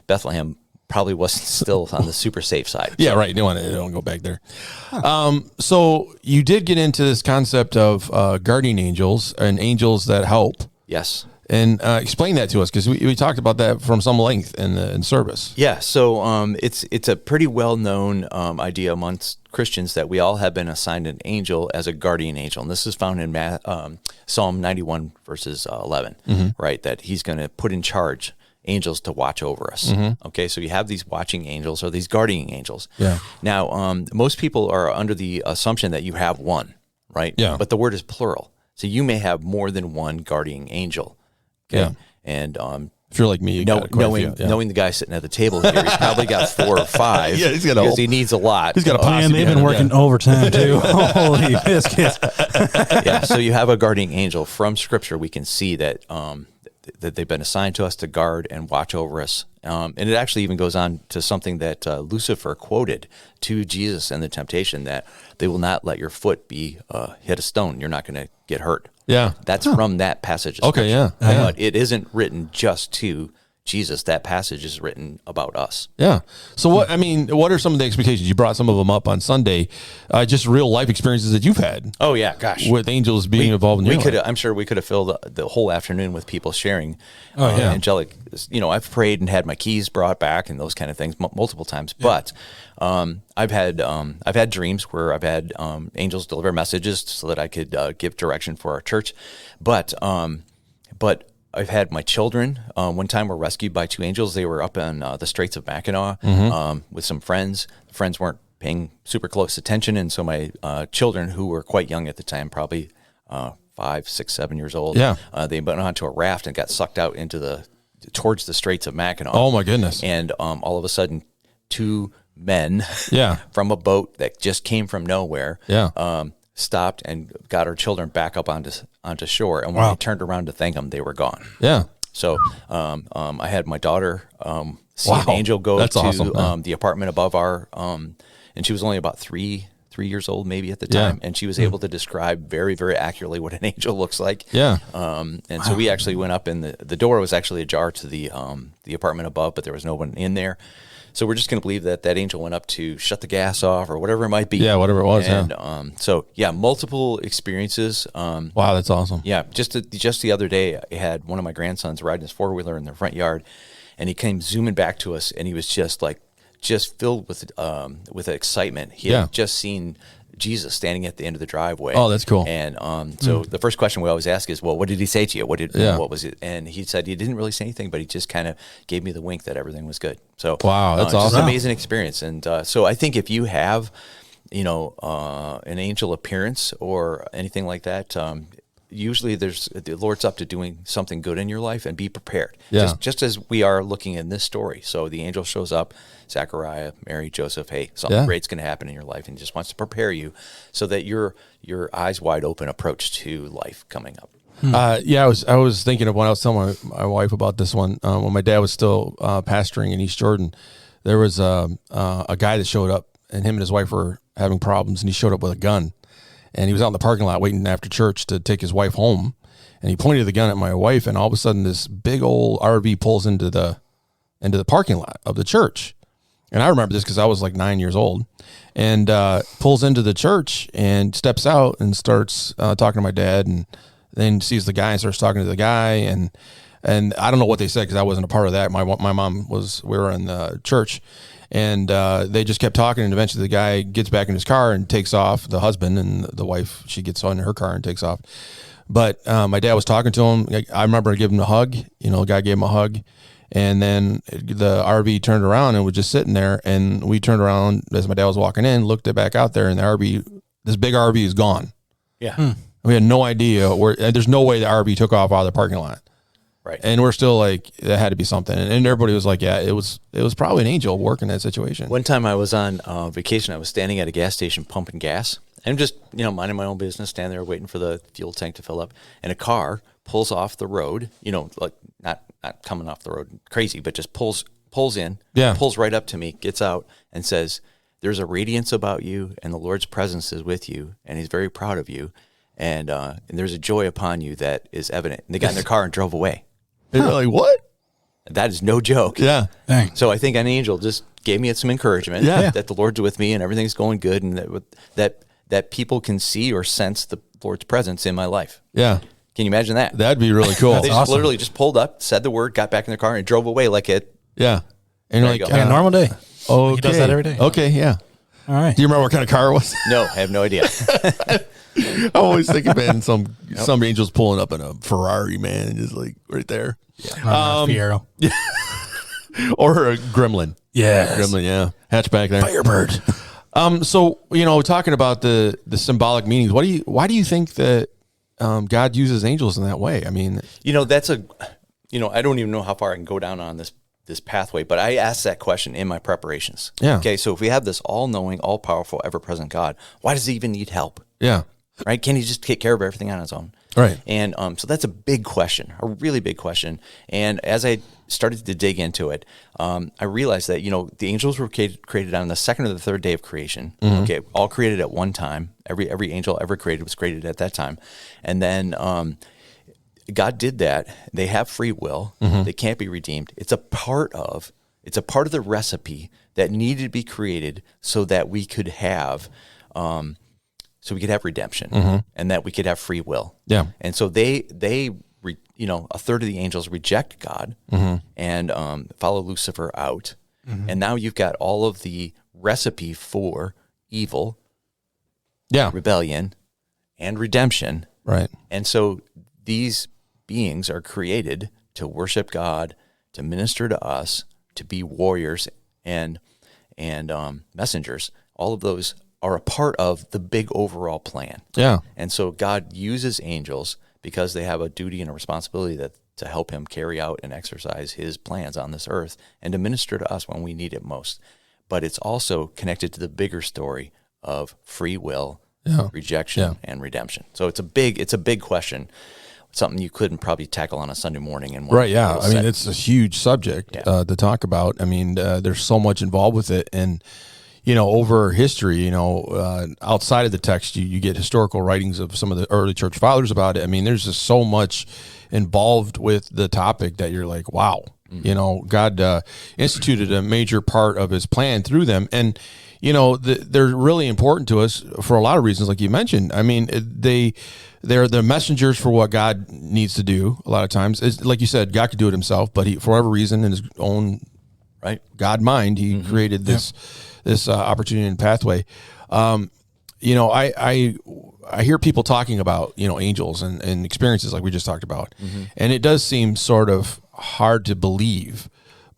Speaker 5: Bethlehem probably wasn't still on the super safe side.
Speaker 1: Yeah, right. Don't go back there. So you did get into this concept of guardian angels and angels that help.
Speaker 5: Yes.
Speaker 1: And explain that to us, because we talked about that from some length in service.
Speaker 5: Yeah, so it's a pretty well-known idea amongst Christians that we all have been assigned an angel as a guardian angel. And this is found in Psalm 91, verses 11, right? That he's going to put in charge angels to watch over us. Okay, so you have these watching angels or these guardian angels.
Speaker 1: Yeah.
Speaker 5: Now, most people are under the assumption that you have one, right?
Speaker 1: Yeah.
Speaker 5: But the word is plural. So you may have more than one guardian angel. Okay?
Speaker 1: Yeah.
Speaker 5: And
Speaker 1: If you're like me, you got quite a few, yeah.
Speaker 5: Knowing the guy sitting at the table here, he's probably got 4 or 5.
Speaker 1: Yeah, he's got
Speaker 5: because he needs a lot.
Speaker 1: He's got a posse.
Speaker 2: Man, they've been working overtime too. Holy biscuits!
Speaker 5: Yeah, so you have a guardian angel from Scripture. We can see that that they've been assigned to us to guard and watch over us. And it actually even goes on to something that Lucifer quoted to Jesus in the temptation, that they will not let your foot be hit a stone. You're not going to get hurt.
Speaker 1: Yeah.
Speaker 5: That's from that passage of
Speaker 1: Okay,
Speaker 5: Scripture.
Speaker 1: yeah.
Speaker 5: But it isn't written just to Jesus. That passage is written about us.
Speaker 1: Yeah. So what are some of the expectations? You brought some of them up on Sunday, just real life experiences that you've had.
Speaker 5: Oh yeah, gosh.
Speaker 1: With angels being involved in your life.
Speaker 5: I'm sure we could have filled the whole afternoon with people sharing
Speaker 1: yeah.
Speaker 5: angelic. I've prayed and had my keys brought back and those kind of things multiple times. Yeah. But I've had dreams where I've had angels deliver messages so that I could give direction for our church. But I've had my children. One time were rescued by 2 angels. They were up in the Straits of Mackinac with some friends. The friends weren't paying super close attention, and so my children, who were quite young at the time, probably 5, 6, 7 years old, they went onto a raft and got sucked out towards the Straits of Mackinac.
Speaker 1: Oh my goodness!
Speaker 5: And all of a sudden, 2 men from a boat that just came from nowhere stopped and got our children back up onto shore. And when they turned around to thank them, they were gone.
Speaker 1: Yeah.
Speaker 5: So I had my daughter see an angel go
Speaker 1: That's
Speaker 5: to
Speaker 1: awesome,
Speaker 5: the apartment above our, and she was only about 3 years old maybe at the time, and she was able to describe very, very accurately what an angel looks like.
Speaker 1: Yeah.
Speaker 5: So we actually went up, and the door was actually ajar to the apartment above, but there was no one in there. So we're just going to believe that angel went up to shut the gas off or whatever it might be.
Speaker 1: Yeah, whatever it was.
Speaker 5: And multiple experiences.
Speaker 1: Wow, that's awesome.
Speaker 5: Yeah, just the other day, I had one of my grandsons riding his 4-wheeler in the front yard, and he came zooming back to us, and he was just filled with excitement. He had just seen Jesus standing at the end of the driveway.
Speaker 1: Oh, that's cool.
Speaker 5: And so the first question we always ask is, well, what did he say to you? What was it? And he said he didn't really say anything, but he just kind of gave me the wink that everything was good. So
Speaker 1: wow, that's awesome.
Speaker 5: It's an amazing experience. And so I think if you have, an angel appearance or anything like that, usually the Lord's up to doing something good in your life, and be prepared.
Speaker 1: Yeah.
Speaker 5: Just as we are looking in this story. So the angel shows up, Zechariah, Mary, Joseph, hey, something great's going to happen in your life, and he just wants to prepare you so that your eyes wide open approach to life coming up.
Speaker 1: I was thinking of when I was telling my wife about this one, when my dad was still pastoring in East Jordan. There was a guy that showed up, and him and his wife were having problems, and he showed up with a gun. And he was out in the parking lot waiting after church to take his wife home. And he pointed the gun at my wife, and all of a sudden this big old RV pulls into the parking lot of the church. And I remember this because I was like 9 years old. And pulls into the church and steps out and starts talking to my dad, and then sees the guy and starts talking to the guy. And I don't know what they said because I wasn't a part of that. My mom we were in the church. And they just kept talking, and eventually the guy gets back in his car and takes off, the husband, and the wife, she gets on her car and takes off. But my dad was talking to him. I remember giving him a hug. The guy gave him a hug. And then the RV turned around and was just sitting there. And we turned around as my dad was walking in, looked it back out there, and this big RV is gone.
Speaker 5: Yeah.
Speaker 1: We had no idea where, and there's no way the RV took off out of the parking lot.
Speaker 5: Right.
Speaker 1: And we're still like, that had to be something. And everybody was like, yeah, it was probably an angel working that situation.
Speaker 5: One time I was on vacation. I was standing at a gas station pumping gas. And just, minding my own business, standing there waiting for the fuel tank to fill up. And a car pulls off the road, like not coming off the road crazy, but just pulls in, pulls right up to me, gets out and says, there's a radiance about you, and the Lord's presence is with you, and he's very proud of you. And there's a joy upon you that is evident. And they got in their car and drove away.
Speaker 1: They were like, what?
Speaker 5: That is no joke.
Speaker 1: Yeah.
Speaker 2: Dang.
Speaker 5: So I think an angel just gave me some encouragement that the Lord's with me and everything's going good, and that people can see or sense the Lord's presence in my life.
Speaker 1: Yeah.
Speaker 5: Can you imagine that?
Speaker 1: That'd be really cool.
Speaker 5: They just literally just pulled up, said the word, got back in their car, and drove away like it.
Speaker 1: Yeah. And
Speaker 5: there
Speaker 1: like
Speaker 5: you go.
Speaker 2: Like a normal day.
Speaker 1: Okay.
Speaker 2: He does that every day.
Speaker 1: Okay, yeah.
Speaker 2: All right.
Speaker 1: Do you remember what kind of car it was?
Speaker 5: No, I have no idea.
Speaker 1: I always think of man, some angels pulling up in a Ferrari, man, just like right there.
Speaker 2: Yeah. Fiero.
Speaker 1: Or a Gremlin.
Speaker 2: Yeah.
Speaker 1: Gremlin, yeah. Hatchback there.
Speaker 2: Firebird.
Speaker 1: So, talking about the symbolic meanings, why do you think that God uses angels in that way? I mean,
Speaker 5: that's I don't even know how far I can go down on this pathway, but I asked that question in my preparations.
Speaker 1: Yeah.
Speaker 5: Okay, so if we have this all-knowing, all-powerful, ever-present God, why does he even need help?
Speaker 1: Yeah.
Speaker 5: Right? Can he just take care of everything on his own?
Speaker 1: Right.
Speaker 5: And so that's a big question, a really big question. And as I started to dig into it, I realized that, the angels were created on the second or the third day of creation.
Speaker 1: Mm-hmm.
Speaker 5: Okay, all created at one time. Every angel ever created was created at that time. And then God did that. They have free will.
Speaker 1: Mm-hmm.
Speaker 5: They can't be redeemed. It's a part of the recipe that needed to be created so that we could have redemption,
Speaker 1: Mm-hmm.
Speaker 5: and that we could have free will.
Speaker 1: Yeah.
Speaker 5: And so a third of the angels reject God
Speaker 1: Mm-hmm.
Speaker 5: and follow Lucifer out. And now you've got all of the recipe for evil,
Speaker 1: Yeah.
Speaker 5: rebellion, and redemption.
Speaker 1: Right.
Speaker 5: And so these beings are created to worship God, to minister to us, to be warriors and messengers. All of those are a part of the big overall plan.
Speaker 1: Yeah.
Speaker 5: And so God uses angels because they have a duty and a responsibility to help him carry out and exercise his plans on this earth and to minister to us when we need it most. But it's also connected to the bigger story of free will, rejection, and redemption. So it's a big question. Something you couldn't probably tackle on a Sunday morning. And
Speaker 1: Right, yeah. I mean, it's a huge subject to talk about. I mean, there's so much involved with it. And, over history, outside of the text, you get historical writings of some of the early church fathers about it. I mean, there's just so much involved with the topic that you're like, wow. Mm-hmm. God instituted a major part of his plan through them. And, they're really important to us for a lot of reasons, like you mentioned. I mean, they're the messengers for what God needs to do. A lot of times, it's, like you said, God could do it himself, but he, for whatever reason, in his own God mind, he created this opportunity and pathway. I hear people talking about angels and experiences like we just talked about, and it does seem sort of hard to believe.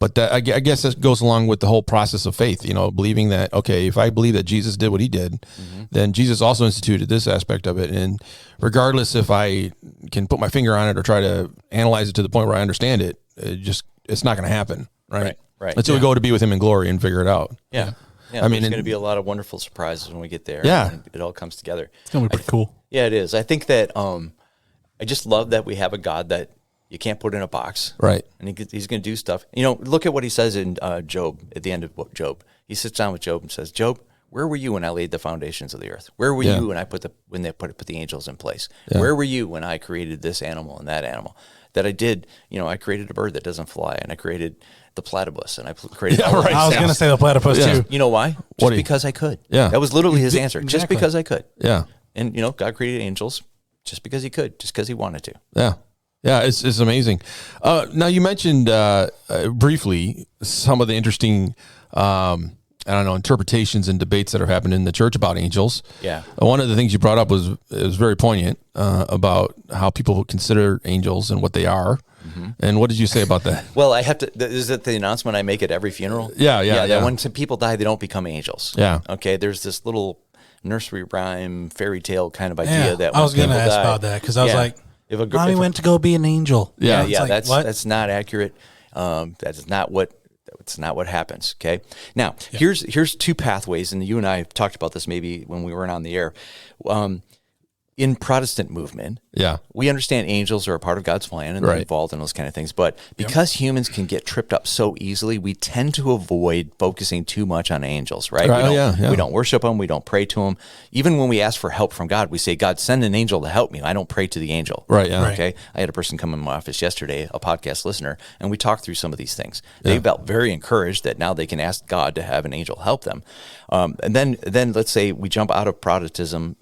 Speaker 1: But I guess that goes along with the whole process of faith, believing that, okay, if I believe that Jesus did what he did, then Jesus also instituted this aspect of it. And regardless if I can put my finger on it or try to analyze it to the point where I understand it, it's not going to happen. Right. Until we go to be with him in glory and figure it out.
Speaker 5: Yeah. I mean, there's going to be a lot of wonderful surprises when we get there.
Speaker 1: Yeah.
Speaker 5: And it all comes together.
Speaker 2: It's going to be pretty cool.
Speaker 5: Yeah, it is. I think that I just love that we have a God that you can't put in a box.
Speaker 1: Right.
Speaker 5: And he's going to do stuff. Look at what he says in Job, at the end of Job. He sits down with Job and says, Job, where were you when I laid the foundations of the earth? Where were you when I put the angels in place? Yeah. Where were you when I created this animal and that animal? That I did, I created a bird that doesn't fly, and I created the platypus, and I created.
Speaker 2: I was going to say the platypus too.
Speaker 5: You know why? Just because I could.
Speaker 1: Yeah,
Speaker 5: that was literally his answer.
Speaker 2: Exactly.
Speaker 5: Just because I could.
Speaker 1: Yeah,
Speaker 5: and God created angels just because he could, just because he wanted to.
Speaker 1: Yeah. Yeah, it's amazing. Now you mentioned briefly some of the interesting, interpretations and debates that are happening in the church about angels.
Speaker 5: Yeah.
Speaker 1: One of the things you brought up was very poignant about how people consider angels and what they are. Mm-hmm. And what did you say about that?
Speaker 5: Well, I have to. Is it the announcement I make at every funeral?
Speaker 1: Yeah.
Speaker 5: That when some people die, they don't become angels.
Speaker 1: Yeah.
Speaker 5: Okay. There's this little nursery rhyme, fairy tale kind of idea that
Speaker 2: I was going to ask about that because I was like, Mommy went to go be an angel.
Speaker 5: Yeah.
Speaker 2: Like,
Speaker 5: that's not accurate. That's not what happens. Okay. Now here's two pathways, and you and I talked about this maybe when we weren't on the air. In Protestant movement, we understand angels are a part of God's plan and they're involved in those kind of things. But because humans can get tripped up so easily, we tend to avoid focusing too much on angels, right? We don't worship them. We don't pray to them. Even when we ask for help from God, we say, God, send an angel to help me. I don't pray to the angel.
Speaker 1: Right. Yeah.
Speaker 5: Okay. I had a person come in my office yesterday, a podcast listener, and we talked through some of these things. They felt very encouraged that now they can ask God to have an angel help them. And then let's say we jump out of Protestantism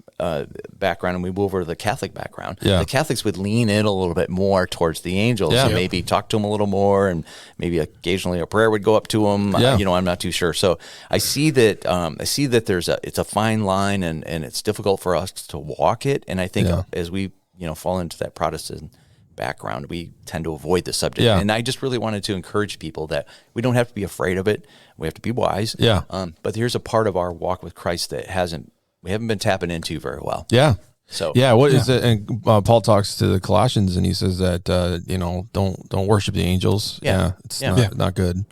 Speaker 5: background and we move over to the Catholic background. The Catholics would lean in a little bit more towards the angels and maybe talk to them a little more, and maybe occasionally a prayer would go up to them. I'm not too sure. So I see that it's a fine line and it's difficult for us to walk it. And I think as we fall into that Protestant background, we tend to avoid the subject. And I just really wanted to encourage people that we don't have to be afraid of it. We have to be wise. But here's a part of our walk with Christ that we haven't been tapping into very well. So
Speaker 1: Yeah, what is it? And Paul talks to the Colossians, and he says that don't worship the angels. It's not good.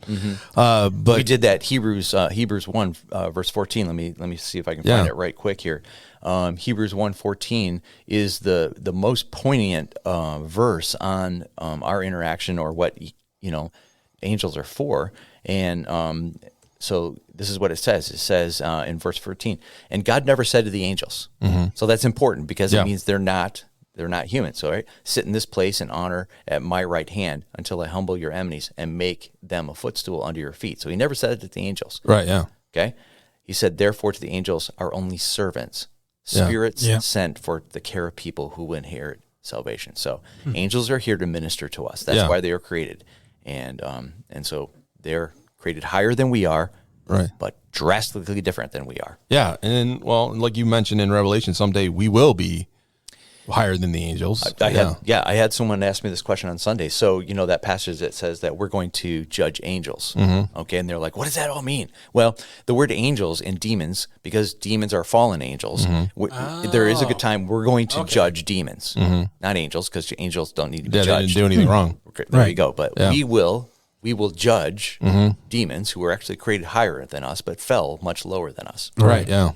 Speaker 1: But
Speaker 5: we did that Hebrews 1 verse 14. Let me see if I can find it right quick here. Hebrews 1:14 is the most poignant verse on our interaction or what angels are for, and so this is what it says. It says in verse 14, and God never said to the angels. So that's important because it means they're not human. So right, sit in this place in honor at my right hand until I humble your enemies and make them a footstool under your feet. So he never said it to the angels.
Speaker 1: Right, yeah.
Speaker 5: Okay. He said, therefore, to the angels are only servants, spirits sent for the care of people who will inherit salvation. So angels are here to minister to us. That's why they were created. And so they're created higher than we are,
Speaker 1: right? But
Speaker 5: drastically different than we are.
Speaker 1: Yeah, and like you mentioned in Revelation, someday we will be higher than the angels.
Speaker 5: I had someone ask me this question on Sunday. So that passage that says that we're going to judge angels, okay? And they're like, what does that all mean? Well, the word angels and demons, because demons are fallen angels. There is a good time we're going to judge demons, not angels, because angels don't need to be judged.
Speaker 1: They didn't do anything wrong.
Speaker 5: There you go. But we will judge demons who were actually created higher than us, but fell much lower than us.
Speaker 1: Right. Yeah.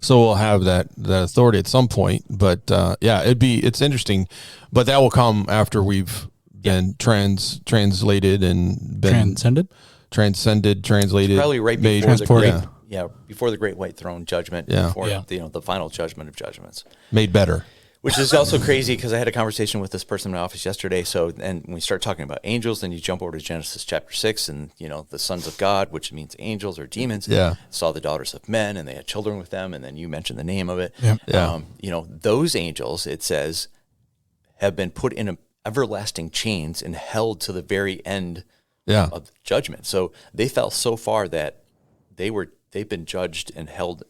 Speaker 1: So we'll have that authority at some point, but it's interesting, but that will come after we've been translated and been transcended, translated.
Speaker 5: It's probably right before before the great white throne judgment, before the final judgment of judgments,
Speaker 1: made better.
Speaker 5: Which is also crazy because I had a conversation with this person in my office yesterday. So, and when we start talking about angels, then you jump over to Genesis chapter 6 and, the sons of God, which means angels or demons, saw the daughters of men and they had children with them. And then you mentioned the name of it. Those angels, it says, have been put in everlasting chains and held to the very end of the judgment. So they fell so far that they've been judged and held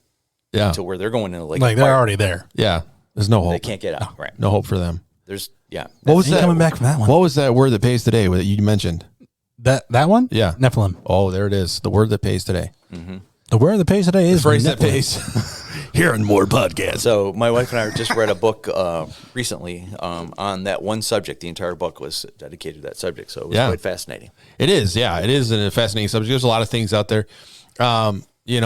Speaker 5: to where they're going into the lake.
Speaker 2: Like they're already there.
Speaker 1: Yeah. There's no hope.
Speaker 5: They can't get out. Right.
Speaker 1: No hope for them.
Speaker 5: There's
Speaker 1: What was that
Speaker 2: coming back from that one?
Speaker 1: What was that word that pays today that you mentioned?
Speaker 2: That one?
Speaker 1: Yeah.
Speaker 2: Nephilim.
Speaker 1: Oh, there it is. The word that pays today.
Speaker 2: The word that pays today is
Speaker 1: the phrase
Speaker 2: Nephilim.
Speaker 1: that pays. Here on more podcasts.
Speaker 5: So my wife and I just read a book recently on that one subject. The entire book was dedicated to that subject. So it was quite fascinating.
Speaker 1: It is. Yeah, it is a fascinating subject. There's a lot of things out there. You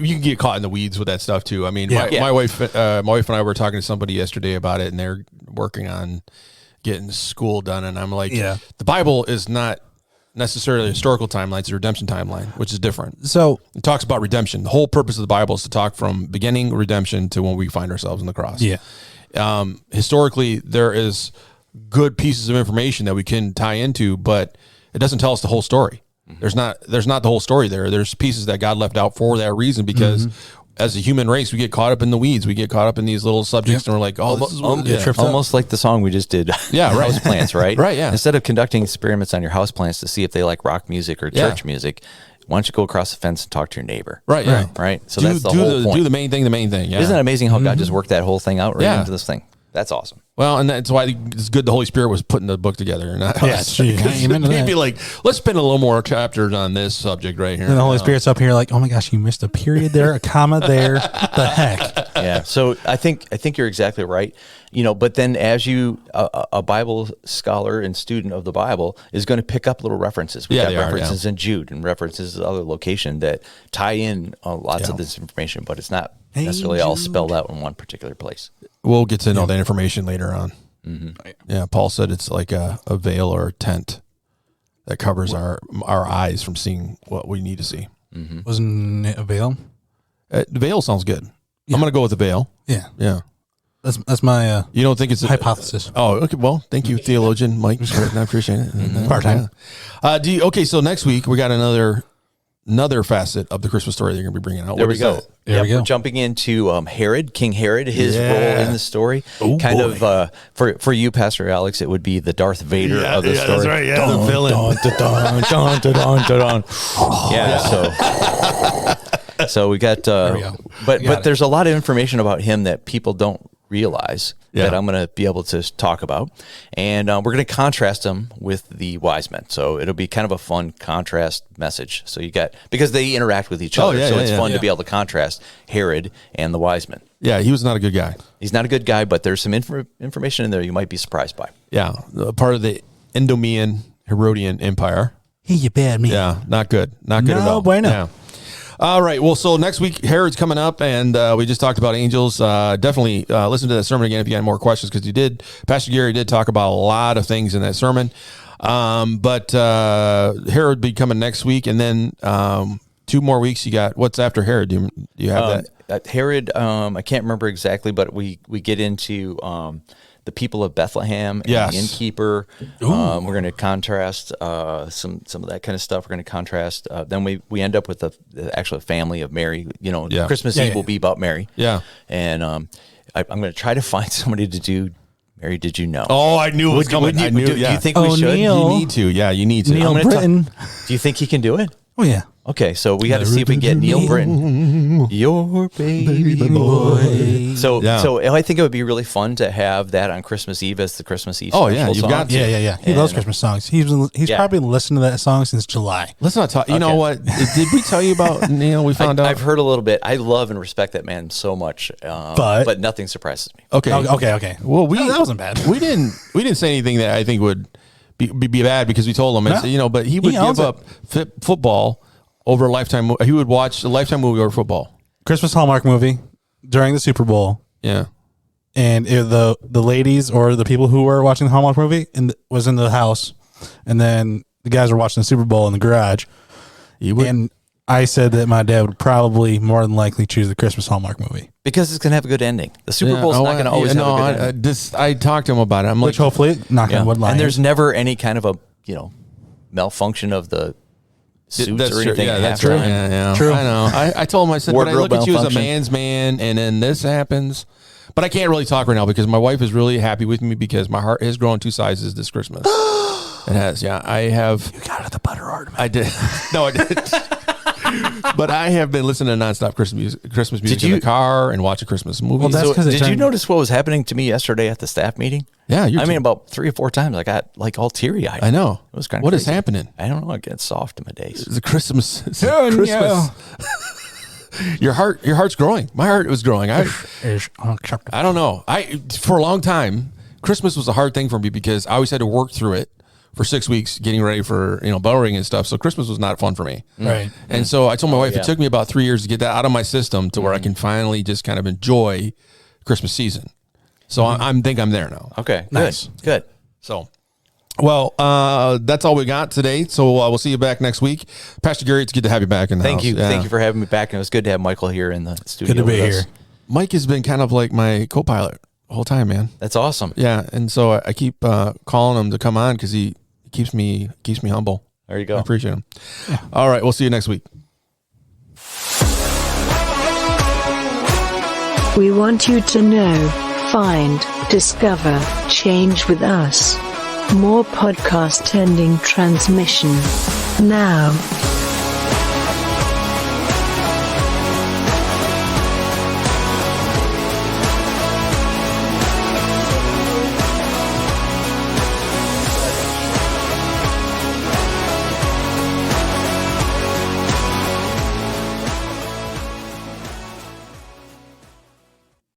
Speaker 1: can get caught in the weeds with that stuff too. I mean, my wife and I were talking to somebody yesterday about it, and they're working on getting school done. And I'm like, the Bible is not necessarily a historical timeline; it's a redemption timeline, which is different.
Speaker 2: So
Speaker 1: it talks about redemption. The whole purpose of the Bible is to talk from beginning redemption to when we find ourselves on the cross. Yeah. Historically, there is good pieces of information that we can tie into, but it doesn't tell us the whole story. There's not the whole story there. There's pieces that God left out for that reason because as a human race, we get caught up in the weeds. We get caught up in these little subjects and we're like, this is what
Speaker 5: almost like the song we just did. House plants, right?
Speaker 1: Right, yeah.
Speaker 5: Instead of conducting experiments on your house plants to see if they like rock music or church music, why don't you go across the fence and talk to your neighbor?
Speaker 1: Right, yeah.
Speaker 5: Right? So that's the whole point.
Speaker 1: Do the main thing, yeah.
Speaker 5: Isn't it amazing how God just worked that whole thing out into this thing? That's awesome.
Speaker 1: Well, and that's why it's good the Holy Spirit was putting the book together. And maybe like, let's spend a little more chapters on this subject right here.
Speaker 2: And the Holy Spirit's up here like, oh my gosh, you missed a period there, a comma there. What the heck?
Speaker 5: Yeah. So I think you're exactly right. But then as a Bible scholar and student of the Bible is going to pick up little references. We got references in Jude and references in other location that tie in lots of this information, but it's not necessarily all spelled out in one particular place.
Speaker 1: We'll get to know that information later on. Yeah, Paul said it's like a veil or a tent that covers our eyes from seeing what we need to see.
Speaker 2: Wasn't it a veil?
Speaker 1: The veil sounds good. I'm going to go with the veil.
Speaker 2: Yeah. That's my
Speaker 1: you don't think it's a
Speaker 2: hypothesis.
Speaker 1: Oh, okay. Well, thank you, theologian Mike. I appreciate it.
Speaker 2: Part-time.
Speaker 1: Okay, so next week we got another facet of the Christmas story they're going to be bringing out.
Speaker 5: There we go.
Speaker 1: That?
Speaker 2: There we go.
Speaker 5: We're jumping into King Herod, his role in the story. Oh, kind of for you, Pastor Alex, it would be the Darth Vader of the story.
Speaker 1: That's right. Yeah, the villain.
Speaker 5: So we got, but there's a lot of information about him that people don't realize. that I'm going to be able to talk about. And we're going to contrast them with the wise men. So it'll be kind of a fun contrast message. So because they interact with each other. So it's fun to be able to contrast Herod and the wise men.
Speaker 1: Yeah, he was not a good guy.
Speaker 5: He's not a good guy, but there's some information in there you might be surprised by.
Speaker 1: Yeah, part of the Idumean Herodian Empire.
Speaker 2: He you bad man.
Speaker 1: Yeah, not good. Not good at all.
Speaker 2: Bueno.
Speaker 1: Yeah. All right. Well, so next week, Herod's coming up, and we just talked about angels. Definitely listen to that sermon again if you got more questions, because Pastor Gary did talk about a lot of things in that sermon. But Herod be coming next week, and then 2 more weeks. You got what's after Herod? Do you have that?
Speaker 5: Herod, I can't remember exactly, but we get into the people of Bethlehem and the innkeeper. We're going to contrast some of that kind of stuff. We're going to contrast. Then we end up with the actual family of Mary. Christmas Eve will be about Mary.
Speaker 1: Yeah.
Speaker 5: And I'm going to try to find somebody to do Mary, did you know?
Speaker 1: Oh, I knew it was coming.
Speaker 5: Do you think we should?
Speaker 1: You need to. Yeah, you need to.
Speaker 2: Neil Britton.
Speaker 5: Do you think he can do it?
Speaker 2: Oh, yeah.
Speaker 5: Okay, so we got to see if we can get Neil Britton, your baby boy. So I think it would be really fun to have that on Christmas Eve as the Christmas Eve.
Speaker 1: Oh yeah, you've got to.
Speaker 2: Yeah. He loves Christmas songs. He's probably listened to that song since July.
Speaker 1: Let's not talk. You know what? Did we tell you about Neil? We found out.
Speaker 5: I've heard a little bit. I love and respect that man so much, but nothing surprises me.
Speaker 1: Okay.
Speaker 2: Well, that wasn't bad.
Speaker 1: We didn't say anything that I think would be bad, because we told him. But he would give up football over a Lifetime. He would watch a Lifetime movie over football.
Speaker 2: Christmas Hallmark movie during the Super Bowl.
Speaker 1: Yeah. And
Speaker 2: the ladies or the people who were watching the Hallmark movie was in the house, and then the guys were watching the Super Bowl in the garage. And I said that my dad would probably more than likely choose the Christmas Hallmark movie
Speaker 5: because it's going to have a good ending. The Super Bowl's not going to always have a good ending.
Speaker 1: I talked to him about it. I'm
Speaker 2: Which hopefully, knock on wood,
Speaker 5: and there's never any kind of a malfunction of the suits or anything.
Speaker 1: Yeah, that's true. Yeah. True. I know. I told him, I said, but I look at you as a man's man, and then this happens. But I can't really talk right now because my wife is really happy with me because my heart has grown 2 sizes this Christmas. It has, yeah. I have.
Speaker 2: You got it, the butter ornament.
Speaker 1: I did. No, I didn't. But I have been listening to nonstop Christmas music in the car and watching Christmas movies.
Speaker 5: Well, did you notice what was happening to me yesterday at the staff meeting?
Speaker 1: Yeah,
Speaker 5: about 3 or 4 times I got all teary eyed.
Speaker 1: I know.
Speaker 5: It was kind of
Speaker 1: what
Speaker 5: crazy.
Speaker 1: is happening?
Speaker 5: I don't know. I get soft in my days.
Speaker 1: It's Christmas. Christmas. Your heart's growing. My heart was growing. I don't know. For a long time, Christmas was a hard thing for me because I always had to work through it for 6 weeks, getting ready for bell ring and stuff. So Christmas was not fun for me.
Speaker 2: Right.
Speaker 1: And so I told my wife it took me about 3 years to get that out of my system to where I can finally just kind of enjoy Christmas season. So I think I'm there now.
Speaker 5: Okay.
Speaker 2: Nice.
Speaker 5: Good.
Speaker 1: So, well, that's all we got today. So we'll see you back next week. Pastor Gary, it's good to have you back in the house.
Speaker 5: Thank you. Yeah. Thank you for having me back. And it was good to have Michael here in the studio.
Speaker 2: Good to be here.
Speaker 1: Mike has been kind of like my co-pilot the whole time, man.
Speaker 5: That's awesome.
Speaker 1: Yeah. And so I keep calling him to come on because he keeps me humble.
Speaker 5: There you go.
Speaker 1: I appreciate him. Yeah. All right. We'll see you next week.
Speaker 4: We want you to know, find, discover, change with us. More podcast ending transmission now.